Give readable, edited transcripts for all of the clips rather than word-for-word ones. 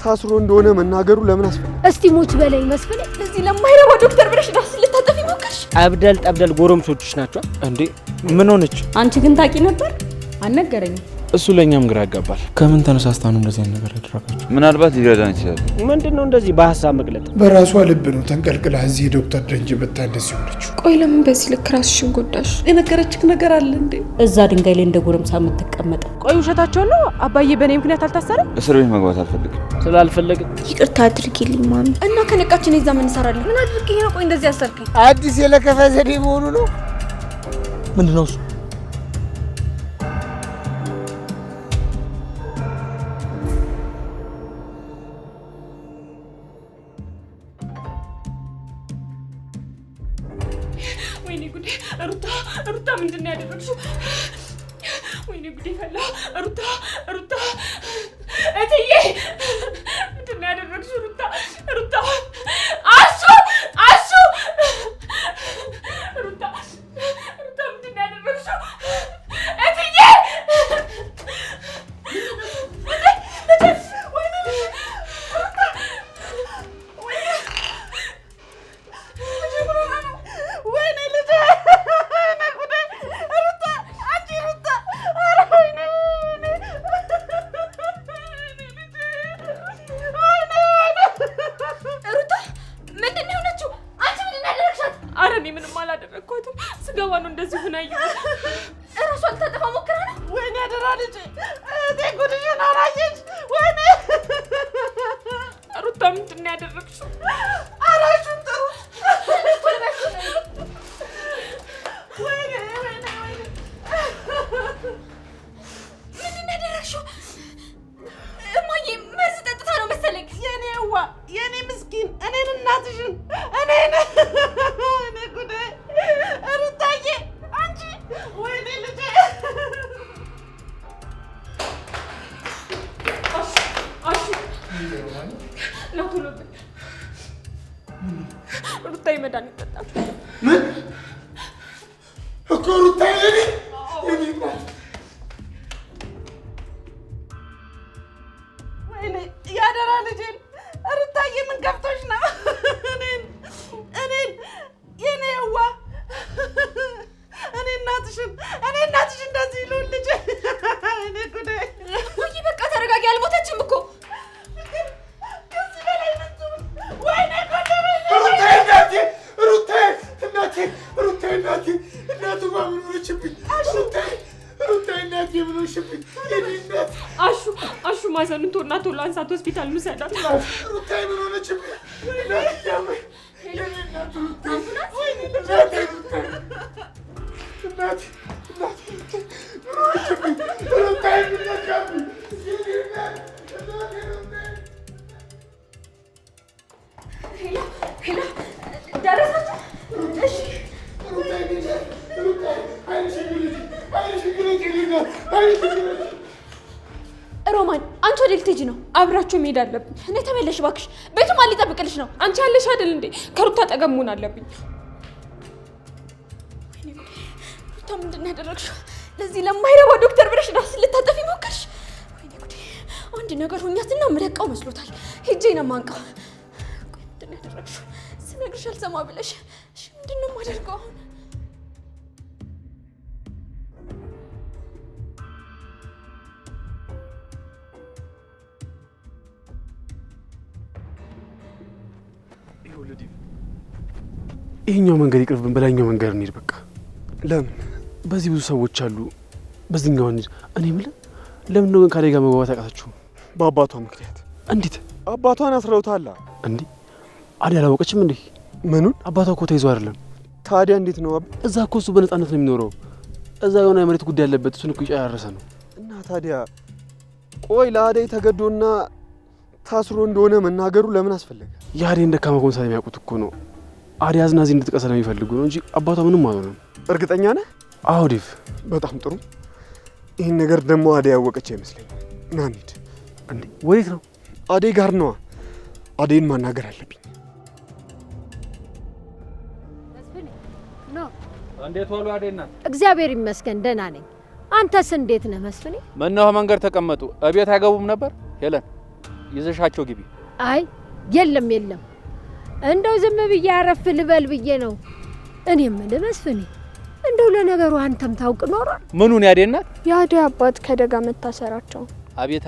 ታስሮ እንደሆነ መናገሩ ለምን አስፈለገ? እስቲ ሞች በላይ መስፈን ለዚህ ለማይረባ ዶክተር ብለሽ ራስ ልታጠፊ ሞከርሽ። አብደል ጠብደል ጎረምሶችሽ ናቸው እንዴ? ምን ሆነች? አንቺ ግን ታቂ ነበር? አልነገረኝም። እሱ ለኛም ግራ ያጋባል። ከምን ተነሳስታ ነው እንደዚህ ነገር ያደረጋችሁ? ምናልባት ሊረዳን ይችላል። ምንድነው እንደዚህ በሐሳብ መግለጥ? በራሷ ልብ ነው ተንቀልቅላ እዚህ ዶክተር ደንጅ መጣ እንደዚህ ሆነች። ቆይ ለምን በዚህ ልክ ራስሽን ጎዳሽ? የነገረችክ ነገር አለ እንዴ? እዛ ድንጋይ ላይ እንደ ጎረምሳ የምትቀመጠው። ቆይ ውሸታቸው ነው? አባዬ በኔ ምክንያት አልታሰረም? እስር ቤት መግባት አልፈልግም። ስላልፈለግን ይቅርታ አድርጊልኝ ማሚ። እና ከነቃችን ይዛ ምን እንሰራለን? ምን አድርጌ ነው ቆይ እንደዚህ ያሰርከኝ? አዲስ የለከፈ ዘዴ መሆኑ ነው። ምንድነው እሱ? ወይኔ ጉዴ! ሩታ ምንድነው ያደረግሽው? ወይኔ ጉዴ ፈላ! ሩታ እትዬ ምንድነው ያደረግሽው? ሩታ አሱ ሩታ ምንድነው ያደረግሽው? እትዬ ስገባ ነው እንደዚህ ሆነ ያየሁት። እራሷ ልታጠፋ ሞክራ ነው። ወይኔ አደራ ልጄ! እቴ ጉድሽን አላየሽ? ወይኔ ሩታ ምንድን ነው ያደረግሽው? አራሹን ጥሩ ወይኔ ምንድን ነው ያደረግሽው? እማዬ መርዝ ጠጥታ ነው መሰለኝ። የኔ ምስኪን እኔን እናትሽን እኔን ጉዴ! ሩታዬ አንቺ ወይኔ ልጄ! ናቶሎብን ሩታዬ መድኃኒት ጠጣች። ምን እኮ ሩታዬ ወይኔ ያደራ ልጄን ሩታዬ ምን ከፍቶሽ ነው? እኔን የኔ የዋ እኔ እናትሽን እንደዚህ ይሉን ልጄ! እኔ ጉዴ! ወይ በቃ ተረጋጊ፣ አልሞተችም እኮ። ከዚህ በላይ ነቱ! ወይኔ ጉዴ! ሩታዬ እናቱ ምን ሆነችብኝ? ሩታዬ እናቴ ምን ሆነችብኝ? አሹ ማዘኑን ቶና ቶሎ አንሳት ሆስፒታል ልውሰዳት። ሩታዬ ምን ሆነችብኝ? ደረሳችሁ? እሺ ሮማን፣ አንቺ ወደ ልትሄጂ ነው? አብራችሁ መሄድ አለብኝ። እኔ ተመለሽ እባክሽ። ቤቱ ማን ሊጠብቅልሽ ነው? አንቺ ያለሽ አይደል እንዴ? ከሩታ አጠገብ መሆን አለብኝ። ሩታ ምንድን ነው ያደረግሽው? ለዚህ ለማይረባ ዶክተር ብለሽ ራስ ልታጠፊ ሞከርሽ። ወይኔ ጉዴ! አንድ ነገር ሆኛትና ምለቃው መስሎታል። ሄጄ ነው የማንቀው። ቆይ ምንድን ነው ያደረግሽው? ስነግርሽ አልሰማ ብለሽ። እሺ ምንድን ነው የማደርገው አሁን? ይሄኛው መንገድ ይቅርብን፣ በላይኛው መንገድ እንሂድ በቃ። ለምን? በዚህ ብዙ ሰዎች አሉ። በዚህኛው እንሂድ። እኔ የምልህ ለምን ነው ግን ካሌ ጋር መግባባት ያቃታችሁ? በአባቷ ምክንያት። እንዴት? አባቷን አስረውታል እንዴ? አዲያ አላወቀችም እንዴ? ምኑን? አባቷ እኮ ተይዞ አይደለም። ታዲያ እንዴት ነው? እዛ እኮ እሱ በነፃነት ነው የሚኖረው። እዛ የሆነ የመሬት ጉዳይ ያለበት እሱን እኮ እየጨራረሰ ነው። እና ታዲያ ቆይ ለአደይ ተገዶና ታስሮ እንደሆነ መናገሩ ለምን አስፈለገ? የአደይን ደካማ ጎን ስለሚያውቁት እኮ ነው። አደይ አዝና እዚህ እንድትቀር ስለሚፈልጉ ነው እንጂ አባቷ ምንም አልሆነም። እርግጠኛ ነህ? አዎ ዴቭ። በጣም ጥሩ። ይህን ነገር ደግሞ አደይ ያወቀች አይመስለኝም። ና እንሂድ። እንዴ ወዴት ነው? አደይ ጋር ነዋ። አደይን ማናገር አለብኝ። እንዴት ዋሉ አደይ እናት? እግዚአብሔር ይመስገን ደህና ነኝ። አንተስ እንዴት ነህ መስፍኔ? ምነው መንገድ ተቀመጡ? እቤት አይገቡም ነበር? ሄለን ይዘሻቸው ግቢ። አይ የለም እንደው ዝም ብዬ አረፍ ልበል ብዬ ነው። እኔ የምልህ መስፍኔ፣ እንደው ለነገሩ አንተም ታውቅ ኖሯል? ምኑን ያዴናት? የአደይ አባት ከደጋ መታሰራቸው። አቤት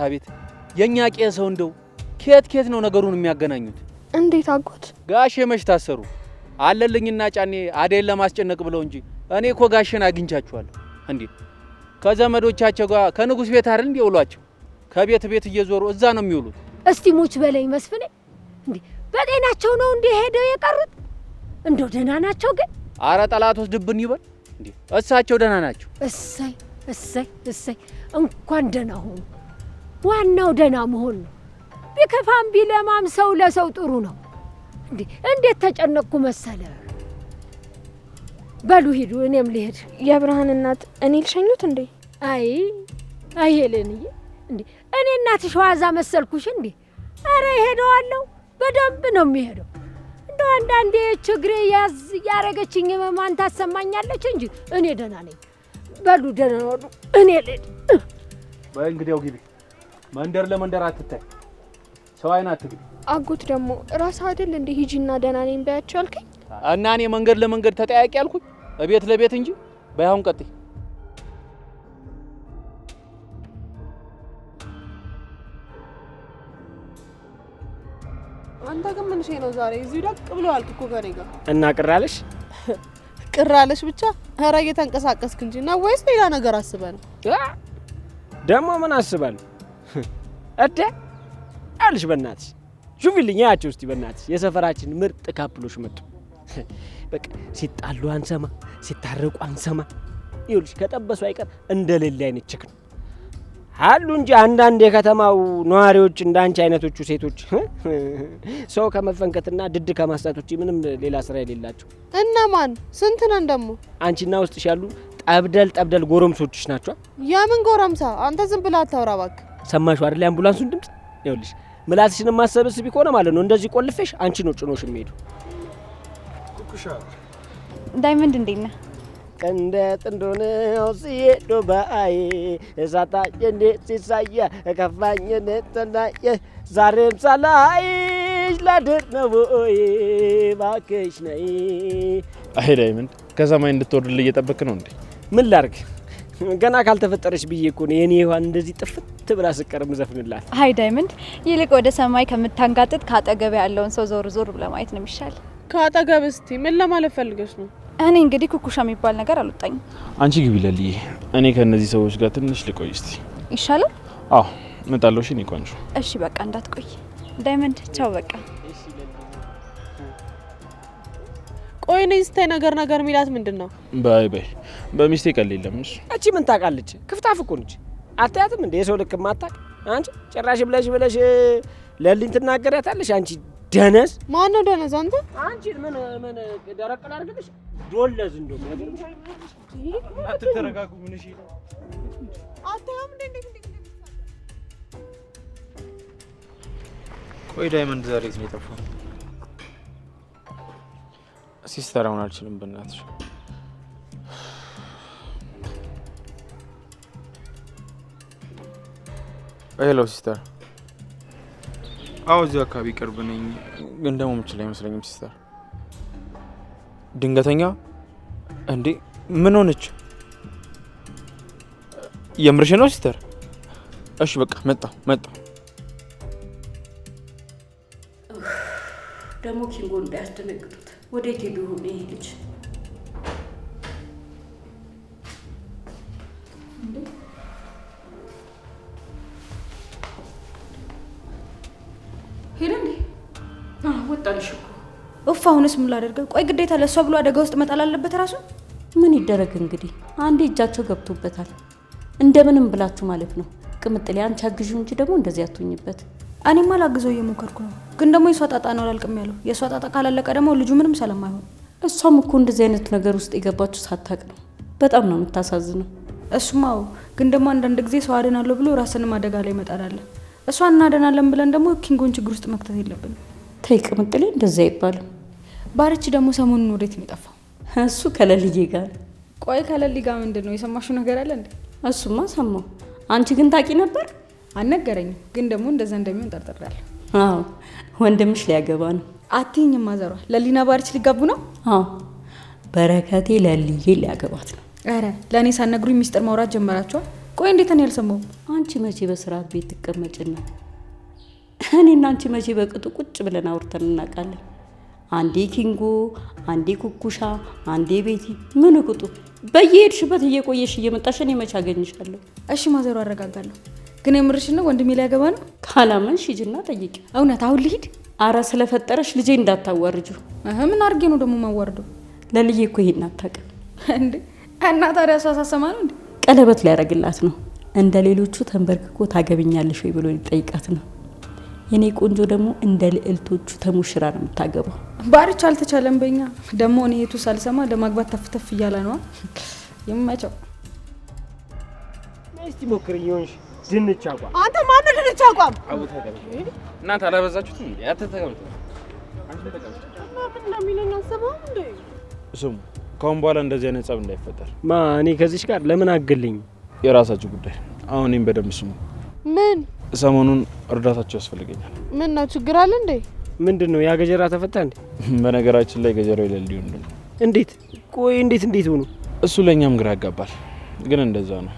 የኛ ቄሰው እንደው ኬት ነው ነገሩን የሚያገናኙት? እንዴት አጎት? ጋሼ መች ታሰሩ? አለልኝና ጫኔ አደይን ለማስጨነቅ ብለው እንጂ እኔ እኮ ጋሼን አግኝቻቸዋለሁ። እንዴ ከዘመዶቻቸው ጋር ከንጉስ ቤት አይደል እንዴ ውሏቸው? ከቤት ቤት እየዞሩ እዛ ነው የሚውሉት። እስቲ ሙች በለኝ መስፍኔ፣ እንዴ በጤናቸው ነው እንዴ ሄደው የቀሩት? እንደው ደህና ናቸው ግን? አረ ጠላቶስ ድብን ይበል እንዴ፣ እሳቸው ደህና ናቸው። እሰይ እንኳን ደህና ሆኑ። ዋናው ደህና መሆን ነው። ቢከፋም ቢለማም ሰው ለሰው ጥሩ ነው። እንዴ እንዴት ተጨነቅኩ መሰለ። በሉ ሂዱ፣ እኔም ልሄድ። የብርሃን እናት እኔ ልሸኙት እንዴ? አይ ሄሌንዬ፣ እንዴ እኔ እናትሽ ዋዛ መሰልኩሽ እንዴ? አረ ሄደዋለሁ፣ በደንብ ነው የሚሄደው። እንደው አንዳንዴ ችግሬ ያዝ ያረገችኝ ማን ታሰማኛለች እንጂ እኔ ደህና ነኝ። በሉ ደህና ወዱ፣ እኔ ልሄድ። በይ እንግዲያው ግቢ። መንደር ለመንደር አትታይ፣ ሰው አይን አትግቢ። አጎት ደግሞ ራስ አይደል እንደ ሂጂና ደህና ነኝ ባያቸው አልከኝ እና እኔ መንገድ ለመንገድ ተጠያቂ አልኩኝ? ቤት ለቤት እንጂ። ባይሁን ቀጥይ። አንተ ግን ምን ነው ዛሬ እዚህ ደቅ ብሎ አልክ እኮ ከኔ ጋር እና ቅራለሽ? ቅራለሽ ብቻ? ኧረ እየተንቀሳቀስክ እንጂ ነው ወይስ ሌላ ነገር አስበህ ነው? ደግሞ ምን አስባለሁ እደ አልሽ። በእናትሽ ሹፊልኝ፣ ያቸው እስቲ በእናትሽ የሰፈራችን ምርጥ ካፕሎች መጡ። በቃ ሲጣሉ አንሰማ፣ ሲታረቁ አንሰማ። ይኸውልሽ ከጠበሱ አይቀር እንደሌለ አይነት ችክ ነው አሉ እንጂ አንዳንድ የከተማው ነዋሪዎች እንዳንቺ አይነቶቹ ሴቶች ሰው ከመፈንከትና ድድ ከማስጣት ውጪ ምንም ሌላ ስራ የሌላቸው። እነማን? ስንት ነን ደግሞ? አንቺና ውስጥሽ ያሉ ጠብደል ጎረምሶችሽ ናቸው። የምን ጎረምሳ? አንተ ዝም ብለህ አታውራ እባክህ። ሰማሽው አይደል የአምቡላንሱን ድምፅ? ይኸውልሽ ምላስሽን ማሰብስ ቢሆን ማለት ነው እንደዚህ ቆልፈሽ አንቺ ነው ጭኖሽ የሚሄዱ። ኩኩሻ ዳይመንድ እንዴት ነህ? ቀንደ ጥንዶነው ሲሄዱ በአይ እሳታች እንዴት ሲሳየ ከፋኝ ነጠናየ ዛሬም ሳላይሽ ላድር ነው ወይ እባክሽ ነይ። አይ ዳይመንድ ከሰማይ እንድትወርድልህ እየጠበክ ነው እንዴ? ምን ላድርግ ገና ካልተፈጠረች ብዬ እኮ ነው የኔ ይዋን እንደዚህ ጥፍት ብላ ስቀርም ዘፍንላት። አይ ዳይመንድ ይልቅ ወደ ሰማይ ከምታንጋጥጥ ካጠገብ ያለውን ሰው ዞር ብለ ማየት ነው የሚሻል። ካጠገብ እስቲ ምን ለማለት ፈልገሽ ነው? እኔ እንግዲህ ኩኩሻ የሚባል ነገር አልወጣኝም። አንቺ ግቢ ለልዬ፣ እኔ ከነዚህ ሰዎች ጋር ትንሽ ልቆይ እስቲ። ይሻላል? አዎ እመጣለሁ። እሺ እኔ ቆንጆ። እሺ በቃ እንዳትቆይ ዳይመንድ። ቻው በቃ። ቆይ ነኝ ስታይ ነገር ሚላት ምንድነው? ባይ በሚስቴ ቀል የለም። እሺ እቺ ምን ታውቃለች? ክፍታፍ እኮ ነች። አታያትም እንደ የሰው ልክ ማታቅ አንቺ ጭራሽ ብለሽ ለልኝ ትናገሪያታለሽ አንቺ ደነዝ። ማን ነው ደነዝ? አንተ አንቺ ምን ደረቀና አርግልሽ ዶለዝ እንደው አትተረጋጉ። ምን እሺ አታም እንዴ? ቆይ ዳይመንድ ዛሬ የት ነው የጠፋው? ሲስተር አሁን አልችልም በእናትሽ። ሄሎ ሲስተር። አዎ እዚህ አካባቢ ቅርብ ነኝ፣ ግን ደግሞ የምችል አይመስለኝም ሲስተር። ድንገተኛ እንዴ? ምን ሆነች? የምርሽ ነው ሲስተር? እሺ በቃ መጣ። ደግሞ ኪንጎ እንዳያስደነግጡት። ወዴት ሄዱ ይሆን ይሄ ልጅ? ሄደን ወጣልሽ እኮ። ኡፍ አሁንስ ምን ላደርገው? ቆይ ግዴታ ለሷ ብሎ አደጋ ውስጥ መጣል አለበት ራሱ? ምን ይደረግ እንግዲህ፣ አንዴ እጃቸው ገብቶበታል። እንደምንም ብላችሁ ማለት ነው። ቅምጥሌ አንቺ አግዢው እንጂ ደግሞ እንደዚህ አትሁኝበት። እኔማ ላግዘው እየሞከርኩ ነው፣ ግን ደግሞ የሷ ጣጣ ነው አላልቅም ያለው። የሷ ጣጣ ካላለቀ ደግሞ ልጁ ምንም ሰላም አይሆን። እሷም እኮ እንደዚህ አይነት ነገር ውስጥ የገባችሁ ሳታቅ ነው። በጣም ነው የምታሳዝነው። እሱማው ግን ደግሞ አንዳንድ ጊዜ ሰው አድናለሁ ብሎ ራስንም አደጋ ላይ ይመጣል። እሷ እናደናለን ብለን ደግሞ ኪንጎን ችግር ውስጥ መክተት የለብንም። ተይ ቅምጥሌ፣ እንደዛ አይባልም። ባርቺ ደግሞ ሰሞኑን ወዴት ነው የጠፋው? እሱ ከለልዬ ጋር። ቆይ ከለሊ ጋር ምንድን ነው? የሰማሽው ነገር አለ እንዴ? እሱማ ሰማሁ። አንቺ ግን ታቂ ነበር? አልነገረኝም፣ ግን ደግሞ እንደዛ እንደሚሆን ጠርጥሬያለሁ። አዎ ወንድምሽ ሊያገባ ነው። አትይኝም ማዘሯ? ለሊና ባርች ሊጋቡ ነው? አዎ በረከቴ ለልዬ ሊያገባት ነው። ኧረ ለእኔ ሳትነግሩኝ ሚስጥር ማውራት ጀመራችኋል? ቆይ እንዴት እኔ አልሰማሁም? አንቺ መቼ በስርዓት ቤት ትቀመጭና? እኔና አንቺ መቼ በቅጡ ቁጭ ብለን አውርተን እናውቃለን? አንዴ ኪንጎ፣ አንዴ ኩኩሻ፣ አንዴ ቤቲ። ምን ቁጡ በየሄድሽበት እየቆየሽ እየመጣሽ እኔ መቼ አገኝሻለሁ? እሺ ማዘሯ አረጋጋለሁ። ግን የምርሽን ነው ወንድሜ ሊያገባ ነው? ካላመንሽ ሂጂና ጠይቂ። እውነት አሁን ልሂድ? አረ ስለፈጠረሽ ልጄ እንዳታዋርጁ። ምን አድርጌ ነው ደግሞ ማዋርደው? ለልዬ እኮ ይሄን አታውቅም እንዴ? እና ታዲያ እሷ ሳሰማ ነው እንዴ? ቀለበት ሊያደርግላት ነው። እንደ ሌሎቹ ተንበርክኮ ታገብኛለሽ ወይ ብሎ ሊጠይቃት ነው። የኔ ቆንጆ ደግሞ እንደ ልዕልቶቹ ተሙሽራ ነው የምታገባው። ባርች አልተቻለም በእኛ ደግሞ እኔ የቱ ሳልሰማ ለማግባት ተፍተፍ እያለ ነው። ይመቸው። እስቲ ሞክር ይሆንሽ ድንች አቋም። አንተ ማን ነው ድንች አቋም? እናንተ አላበዛችሁትም እንዴ? አትተቀምጡ። አንቺ ተቀምጡ። ምን እንደሚለኝ አስበው እንዴ? ስሙ፣ ካሁን በኋላ እንደዚህ አይነት ጸብ እንዳይፈጠር። እኔ ከዚች ጋር ለምን አገለኝ? የራሳችሁ ጉዳይ። አሁን እኔም በደንብ ስሙ። ምን? ሰሞኑን እርዳታችሁ ያስፈልገኛል። ምን ነው ችግር አለ እንዴ? ምንድነው? ያ ገጀራ ተፈታ እንዴ? በነገራችን ላይ ገጀራው ይለልዩ እንዴ? እንዴት? ቆይ እንዴት ሆኖ? እሱ ለኛም ግራ ያጋባል፣ ግን እንደዛ ነው።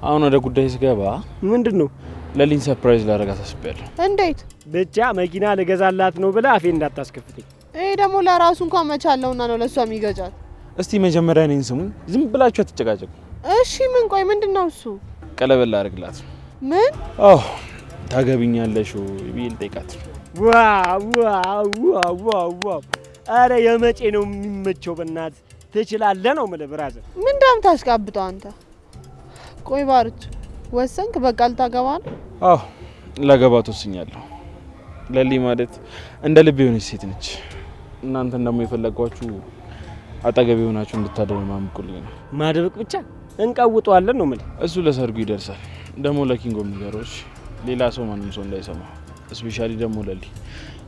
አሁን ወደ ጉዳይ ስገባ ምንድነው? ለሊን ሰርፕራይዝ ላደርጋት አስቤያለሁ። እንዴት? ብቻ መኪና ልገዛላት ነው ብለህ አፌ እንዳታስከፍተኝ። ይሄ ደግሞ ለራሱ እንኳን መቻለውና ነው ለሷ የሚገዛት። እስቲ መጀመሪያ እኔን ስሙኝ፣ ዝም ብላችሁ አትጨቃጨቁ። እሺ ምን? ቆይ ምንድነው እሱ? ቀለበት ላደርግላት። ምን? አዎ ታገብኛለሽ ወይ ብዬ ልጠይቃት። ዋው! አረ የመቼ ነው የሚመቸው? በእናትህ ትችላለህ ነው የምልህ ብራዘር። ምን እንደምታስቃብጠው አንተ? ቆይ ባርች ወሰንክ? በቃ ልታገባ ነው? አዎ ላገባት ወስኛለሁ። ለሊ ማለት እንደ ልብ የሆነች ሴት ነች። እናንተን ደግሞ የፈለጓችሁ አጠገብ የሆናችሁ እንድታደማምቁልኝ ነው። ማድረቅ ብቻ እንቀውጠዋለን ነው የምልህ። እሱ ለሰርጉ ይደርሳል። ደግሞ ለኪንጎ ንገሮች፣ ሌላ ሰው ማንም ሰው እንዳይሰማ። ስፔሻሊ ደግሞ ለሊ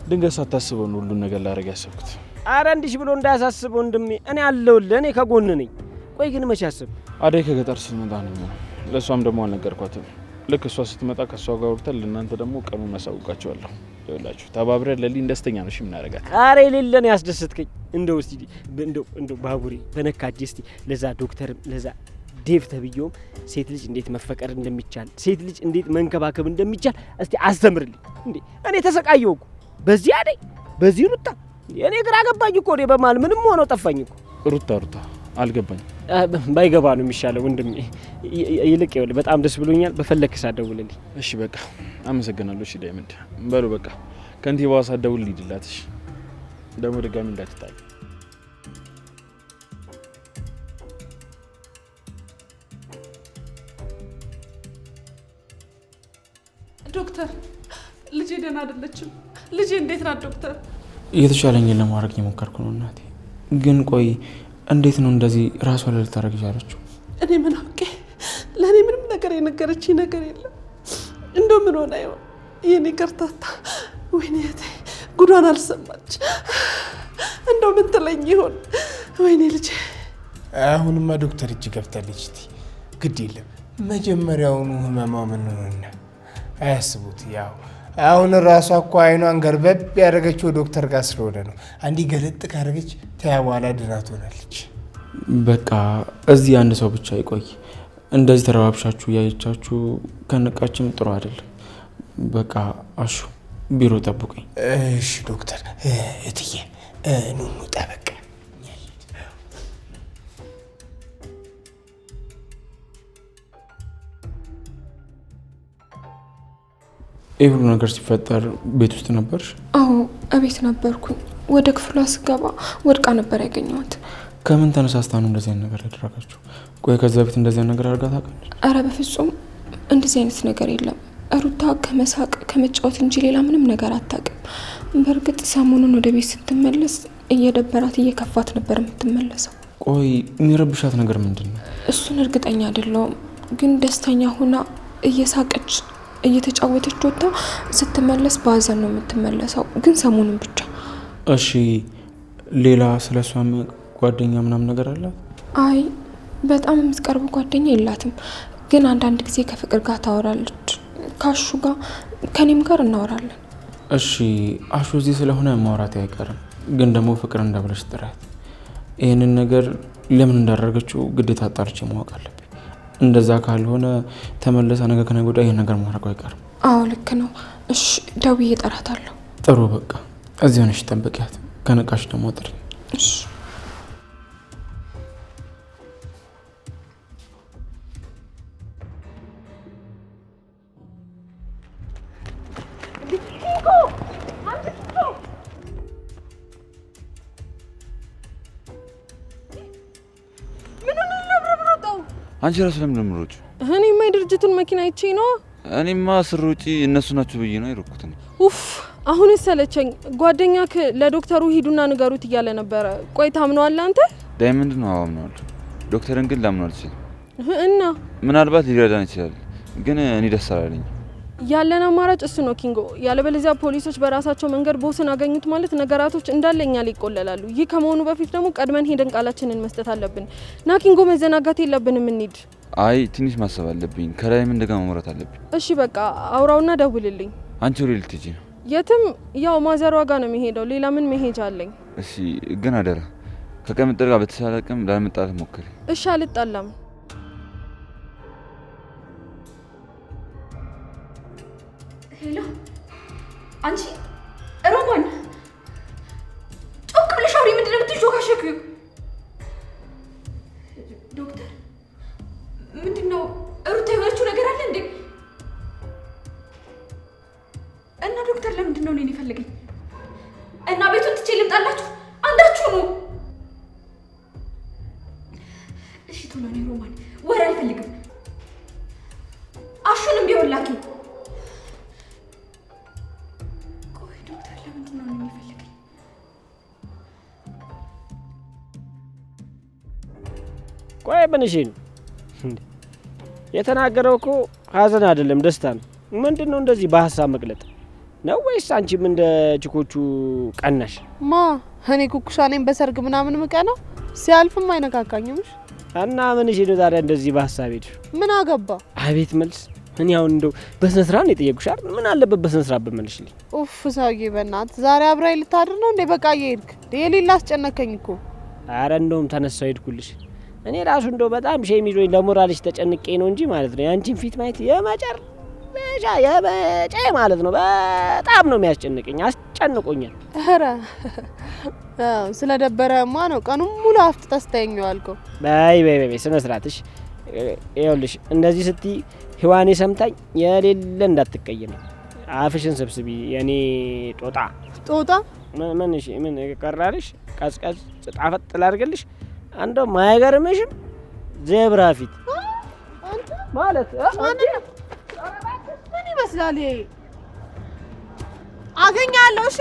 ድንገት ሳታስበው ነው ሁሉን ነገር ላደርግ ያሰብኩት። አረ እንዲሽ ብሎ እንዳያሳስበው ወንድሜ፣ እኔ አለሁልህ። እኔ ከጎን ነኝ። ቆይ ግን መቼ አስብ? አደይ ከገጠር ስትመጣ ነው። ለእሷም ደግሞ አልነገርኳትም። ልክ እሷ ስትመጣ ከእሷ ጋር ወርተን ለእናንተ ደግሞ ቀኑን አሳውቃቸዋለሁ። ይኸውላችሁ ተባብረን ለሊን ደስተኛ ነሽ የምናደርጋት። አረ የሌለን ያስደስትከኝ። እንደው እስቲ እንደው ባቡሬ በነካጅ እስቲ ለዛ ዶክተርም ለዛ ዴቭ ተብዬውም ሴት ልጅ እንዴት መፈቀር እንደሚቻል፣ ሴት ልጅ እንዴት መንከባከብ እንደሚቻል እስቲ አስተምርልኝ። እንዴ እኔ ተሰቃየሁ እኮ በዚህ አደይ በዚህ ሩታ። እኔ ግራ ገባኝ እኮ። እኔ በማል ምንም ሆነው ጠፋኝ እኮ። ሩታ አልገባኝ። ባይገባ ነው የሚሻለው ወንድሜ። ይልቅ ይኸውልህ በጣም ደስ ብሎኛል። በፈለግህ ሳትደውልልኝ። እሺ በቃ አመሰግናለሁ። እሺ ዳይመንድ በሉ በቃ ከንቲባዋ ሳትደውል ልሂድላት። እሺ ደግሞ ድጋሚ እንዳትጣሉ። ዶክተር ልጄ ደህና አይደለችም። ልጄ እንዴት ናት ዶክተር? እየተሻለኝን ለማድረግ እየሞከርኩ ነው እናቴ። ግን ቆይ እንዴት ነው እንደዚህ ራሷ ላይ ልታደርግ ይቻለችው? እኔ ምን አውቄ? ለእኔ ምንም ነገር የነገረችኝ ነገር የለም። እንደው ምን ሆና ይሆን የኔ ከርታታ? ወይኔ እህቴ ጉዷን አልሰማች። እንደው ምን ትለኝ ይሆን? ወይኔ ልጄ። አሁንማ ዶክተር እጅ ገብታለች። ግድ የለም መጀመሪያውኑ ህመሟ ምን ሆነና አያስቡት። ያው አሁን ራሷ እኮ አይኗን ገርበብ ያደረገችው ዶክተር ጋር ስለሆነ ነው። አንዲ ገለጥ ካደረገች ተያ በኋላ ድና ትሆናለች። በቃ እዚህ አንድ ሰው ብቻ ይቆይ። እንደዚህ ተረባብሻችሁ እያየቻችሁ ከነቃችም ጥሩ አይደለም። በቃ አሹ ቢሮ ጠብቁኝ። እሺ ዶክተር። እትዬ ኑኑ ጠበቅ። ይህ ሁሉ ነገር ሲፈጠር ቤት ውስጥ ነበርሽ? አዎ እቤት ነበርኩኝ። ወደ ክፍሏ ስገባ ወድቃ ነበር ያገኘኋት። ከምን ተነሳስታ ነው እንደዚህ አይነት ነገር ያደረጋችሁ? ቆይ ከዛ በፊት እንደዚህ አይነት ነገር አድርጋ ታውቃለች? አረ በፍጹም እንደዚህ አይነት ነገር የለም። ሩታ ከመሳቅ ከመጫወት እንጂ ሌላ ምንም ነገር አታውቅም። በእርግጥ ሰሞኑን ወደ ቤት ስትመለስ እየደበራት እየከፋት ነበር የምትመለሰው። ቆይ የሚረብሻት ነገር ምንድን ነው? እሱን እርግጠኛ አይደለሁም፣ ግን ደስተኛ ሆና እየሳቀች እየተጫወተች ወጣ ስትመለስ በሀዘን ነው የምትመለሰው፣ ግን ሰሞኑን ብቻ። እሺ ሌላ ስለሷ ጓደኛ ምናምን ነገር አላት? አይ በጣም የምትቀርበው ጓደኛ የላትም፣ ግን አንዳንድ ጊዜ ከፍቅር ጋር ታወራለች። ካሹ ጋር ከኔም ጋር እናወራለን። እሺ አሹ እዚህ ስለሆነ ማውራት አይቀርም፣ ግን ደግሞ ፍቅር እንዳብለሽ ጥራት ይህንን ነገር ለምን እንዳደረገችው ግዴታ አጣርቼ ማወቅ አለብኝ። እንደዛ ካልሆነ ተመለሰ ነገ ከነገ ወዲያ ይህን ነገር ማድረጉ አይቀርም። አዎ ልክ ነው። እሺ ደውዬ እጠራታለሁ። ጥሩ በቃ እዚህ ሆነሽ ጠብቂያት፣ ከነቃሽ ደግሞ ጥሪ። እሺ አንቺ ራሱ ለምን ነው የምትሮጪው? እኔማ የድርጅቱን መኪና አይቼ ነው። እኔማ ስሮጪ እነሱ ናቸው ብዬ ነው የሮኩት። ኡፍ አሁን ሰለቸኝ። ጓደኛክ ለዶክተሩ ሂዱና ንገሩት እያለ ነበረ። ቆይ ታምነዋለህ አንተ? ዳይመንድ ነው አምነዋለሁ፣ ዶክተርን ግን ላምነው አልችልም። እና ምናልባት ሊረዳን ይችላል፣ ግን እኔ ደስ አላለኝ። ያለን አማራጭ እሱ ነው ኪንጎ። ያለበለዚያ ፖሊሶች በራሳቸው መንገድ ቦስን አገኙት ማለት ነገራቶች እንዳለኛ ሊቆለላሉ። ይህ ከመሆኑ በፊት ደግሞ ቀድመን ሄደን ቃላችንን መስጠት አለብን። ና ኪንጎ፣ መዘናጋት የለብንም እንሂድ። አይ ትንሽ ማሰብ አለብኝ፣ ከላይም እንደገና ማውራት አለብኝ። እሺ በቃ አውራውና ደውልልኝ። አንቺ ወዴት ልትሄጂ ነው? የትም፣ ያው ማዘሯ ጋር ነው የሚሄደው። ሌላ ምን መሄጃ አለኝ? እሺ ግን አደራ ከቀምጥር ጋር በተሻለ አቅም ላለመጣላት ሞክሪ። እሺ አልጣላም። ሄሎ አንቺ ሮማን፣ ጮክ ብለሽ አውሪ። ምንድን ነው የምትሾካሸኪው? ዶክተር ምንድን ነው ሩታ የሆነችው ነገር አለ እንዴ? እና ዶክተር ለምንድን ነው እኔን የፈለገኝ? እና ቤቱን ትቼ ልምጣላችሁ? አንዳችሁ ነው። እሺ ቶሎ ነይ ሮማን፣ ወሬ አልፈልግም። አሹንም ቢሆን ላኪ። ቆይ ዶክተር ለምንድን ነው እኔን የፈለገኝ? ቆይ ምንሽ ነው የተናገረው? እኮ ሀዘን አይደለም ደስታ ነው። ምንድን ነው እንደዚህ በሀሳብ መግለጥ ነው ወይስ አንቺም እንደ ችኮቹ ቀናሽ? ማ እኔ ኩኩሻ ነኝ በሰርግ ምናምን ምቀናው? ሲያልፍም አይነካካኝምሽ። እና ምንሽ ነው ታዲያ እንደዚህ በሀሳብ ሄድሽ? ምን አገባ? አቤት መልስ! እኔ አሁን እንደው በስነ ስርዓት ነው የጠየቁሽ አይደል? ምን አለበት በስነ ስርዓት ብመልሽልኝ? ኡፍ ሰውዬ በእናትህ ዛሬ አብራይ ልታድር ነው እንዴ? በቃ እየሄድክ የሌላ አስጨነከኝ እኮ። አረ እንደውም ተነሳው ሄድኩልሽ። እኔ ራሱ እንደው በጣም ሼም ይዞኝ ለሞራልሽ ተጨንቄ ነው እንጂ ማለት ነው ያንቺን ፊት ማየት የመጨረሻ ማለት ነው በጣም ነው የሚያስጨንቀኝ፣ አስጨንቆኛል። ኧረ ስለደበረማ ነው ቀኑን ሙሉ አፍጥጠህ ስታየኝ አልከው። በይ በይ በይ ስነ ስርዓትሽ። ይኸውልሽ እንደዚህ ስትይ ህዋኔ ሰምታኝ የሌለ እንዳትቀየመኝ። አፍሽን ሰብስቢ የኔ ጦጣ። ጦጣ ምን እሺ ምን ቀራልሽ? ቀዝቀዝ ጣፈጥ ላድርግልሽ? አንደው ማይገርምሽም ዜብራ ፊት ማለት ምን ይመስላል ይሄ? አገኛለሁ። እሺ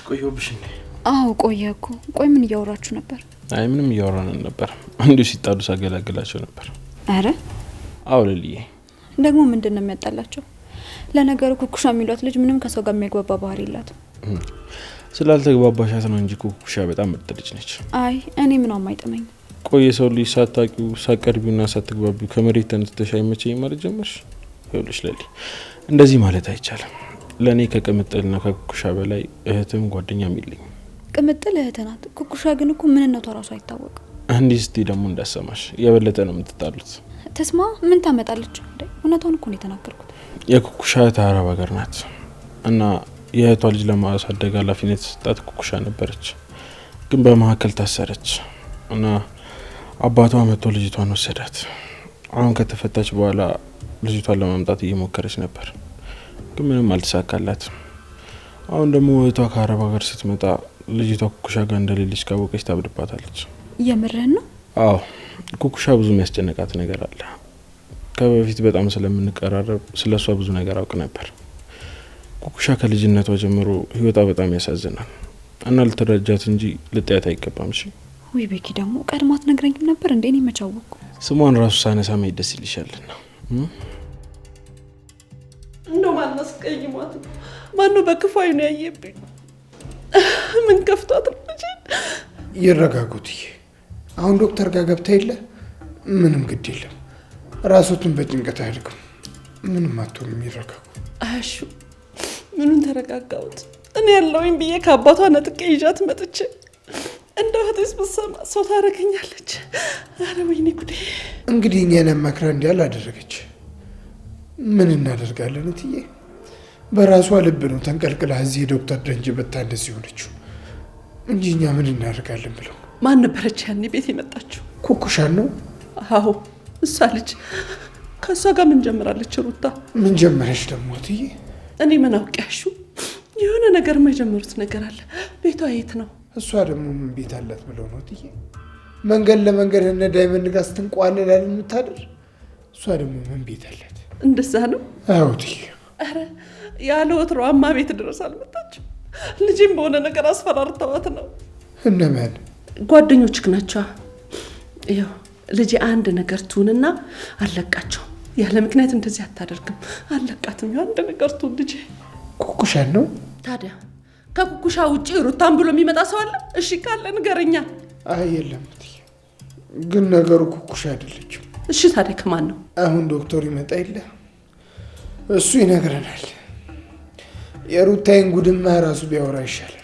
ቆየሁብሽ እንዴ? አዎ ቆየ እኮ። ቆይ ምን እያወራችሁ ነበር? አይ ምንም እያወራን ነበር። አንዱ ሲጣሉ ሳገላግላቸው ነበር። አረ አዎ ልልዬ። ደግሞ ምንድን ነው የሚያጣላቸው? ለነገሩ ኩኩሻ የሚሏት ልጅ ምንም ከሰው ጋር የሚያግባባ ባህሪ የላትም። ስላልተግባባሻት ነው እንጂ ኩኩሻ በጣም ምርጥ ልጅ ነች። አይ እኔ ምንም አይጠመኝ። ቆይ የሰው ልጅ ሳታቂው ሳቀርቢውና ሳትግባቢው ከመሬት ተነስተሽ አይመቸኝ ማለት ጀመርሽ? ይኸውልሽ ለሊ እንደዚህ ማለት አይቻልም። ለእኔ ከቅምጥልና ከኩኩሻ በላይ እህትም ጓደኛም የለኝም። ቅምጥል እህት ናት። ኩኩሻ ግን እኮ ምንነቷ ራሱ አይታወቅም። እንዲህ ስትይ ደግሞ እንዳሰማሽ የበለጠ ነው የምትጣሉት። ተስማ ምን ታመጣለች? እውነቷን እኮ ነው የተናገርኩት። የኩኩሻ አረብ ሀገር ናት እና የእህቷ ልጅ ለማሳደግ ኃላፊነት ሰጣት ኩኩሻ ነበረች። ግን በመካከል ታሰረች እና አባቷ መጥቶ ልጅቷን ወሰዳት። አሁን ከተፈታች በኋላ ልጅቷን ለማምጣት እየሞከረች ነበር፣ ግን ምንም አልተሳካላትም። አሁን ደግሞ እህቷ ከአረብ ሀገር ስትመጣ ልጅቷ ኩኩሻ ጋር እንደሌለች ካወቀች ታብድባታለች። የምርህን ነው? አዎ ኩኩሻ ብዙ የሚያስጨንቃት ነገር አለ። ከበፊት በጣም ስለምንቀራረብ ስለሷ ብዙ ነገር አውቅ ነበር። ኩኩሻ ከልጅነቷ ጀምሮ ህይወቷ በጣም ያሳዝናል እና ልትረጃት እንጂ ልጥያት አይገባም። እሺ ወይ ቤኪ ደግሞ ቀድማት ነግረኝም ነበር እንዴ? እኔ መቻወቅኩ። ስሟን ራሱ ሳነሳ መሄድ ደስ ይልሻልና እንደው ማን አስቀይሟት ነው? ማነው በክፉ አይኑ ያየብኝ? ምን ከፍቷት ነው ልጄ? ይረጋጉት። አሁን ዶክተር ጋር ገብታ የለ ምንም ግድ የለም። ራሶትን በጭንቀት አያድግም። ምንም አትሆንም። ይረጋጉ። አሹ ምኑን ተረጋጋሁት? እኔ ያለውኝ ብዬ ከአባቷ ነጥቄ ይዣት መጥቼ እንደ እህቴስ ብትሰማ ሰው ታደርገኛለች። አረ ወይኔ ጉዴ! እንግዲህ እኛን አማክራ እንዲያል አደረገች። ምን እናደርጋለን እትዬ? በራሷ ልብ ነው ተንቀልቅላ እዚህ ዶክተር ደንጅ በታ እንደዚህ ሆነችው እንጂ እኛ ምን እናደርጋለን ብለው። ማን ነበረች ያኔ ቤት የመጣችው? ኩኩሻን ነው? አዎ እሷ ልጅ። ከእሷ ጋር ምን ጀምራለች ሩታ? ምን ጀመረች ደግሞ እትዬ? እኔ ምን አውቂያሹ? የሆነ ነገር የማይጀምሩት ነገር አለ። ቤቷ የት ነው? እሷ ደግሞ ምን ቤት አላት ብለው ነው እትዬ? መንገድ ለመንገድ እነ ዳይመንድ ጋር ስትንቋለላል የምታድር እሷ ደግሞ ምን ቤት አላት? እንደዛ ነው? አዎ እትዬ። ኧረ ያለ ወትሮዋማ ቤት ድረስ አልመጣችም። ልጅም በሆነ ነገር አስፈራርተዋት ነው። እነማን? ጓደኞችህ ናቸው። ይኸው ልጄ አንድ ነገር ትሁንና አለቃቸው። ያለ ምክንያት እንደዚህ አታደርግም። አለቃትም። ይኸው አንድ ነገር ትሁን ልጄ። ኩኩሻን ነው? ታዲያ ከኩኩሻ ውጪ ሩታን ብሎ የሚመጣ ሰው አለ? እሺ ካለ ንገረኛ። አይ የለም እትዬ፣ ግን ነገሩ ኩኩሻ አይደለችም። እሺ ታዲያ ከማን ነው? አሁን ዶክተሩ ይመጣ የለ እሱ ይነግረናል። የሩታይን ጉድማ ራሱ ቢያወራ ይሻላል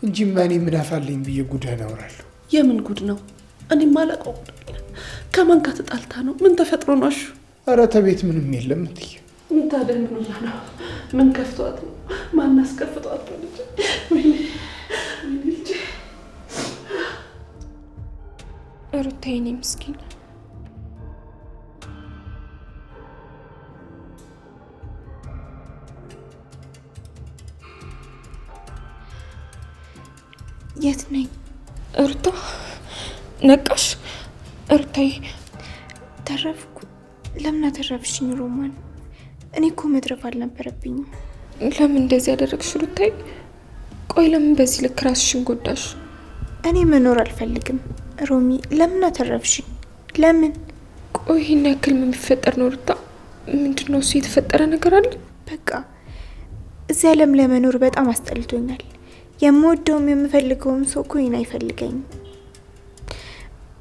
እንጂ ማን ምናፋለኝ ብዬ ጉዳን አወራለሁ። የምን ጉድ ነው? እኔ ማለቀው ከማን ጋር ተጣልታ ነው? ምን ተፈጥሮ ነው? አሹ ኧረ ተቤት ምንም የለም እትዬ። ምን ታዲያ ምን ሆና ነው? ምን ከፍቷት ነው? ማን አስከፍቷት ነው? ልጄ ወይኔ ልጄ ሩታዬ፣ እኔ ምስኪን የት ነኝ? ሩታ ነቃሽ? ሩታዬ ተረፍኩ። ለምን አተረፍሽኝ ሮማን? እኔ እኮ መትረፍ አልነበረብኝም። ለምን እንደዚህ ያደረግሽ ሩታዬ? ቆይ ለምን በዚህ ልክ ራስሽን ጎዳሽ? እኔ መኖር አልፈልግም ሮሚ። ለምን አተረፍሽኝ? ለምን? ቆይ ይህን ያክል ምን ቢፈጠር ነው ሩታ? ምንድነው እሱ? የተፈጠረ ነገር አለ? በቃ እዚህ ዓለም ለመኖር በጣም አስጠልቶኛል። የምወደውም የምፈልገውም ሰው እኮ እኔን አይፈልገኝም።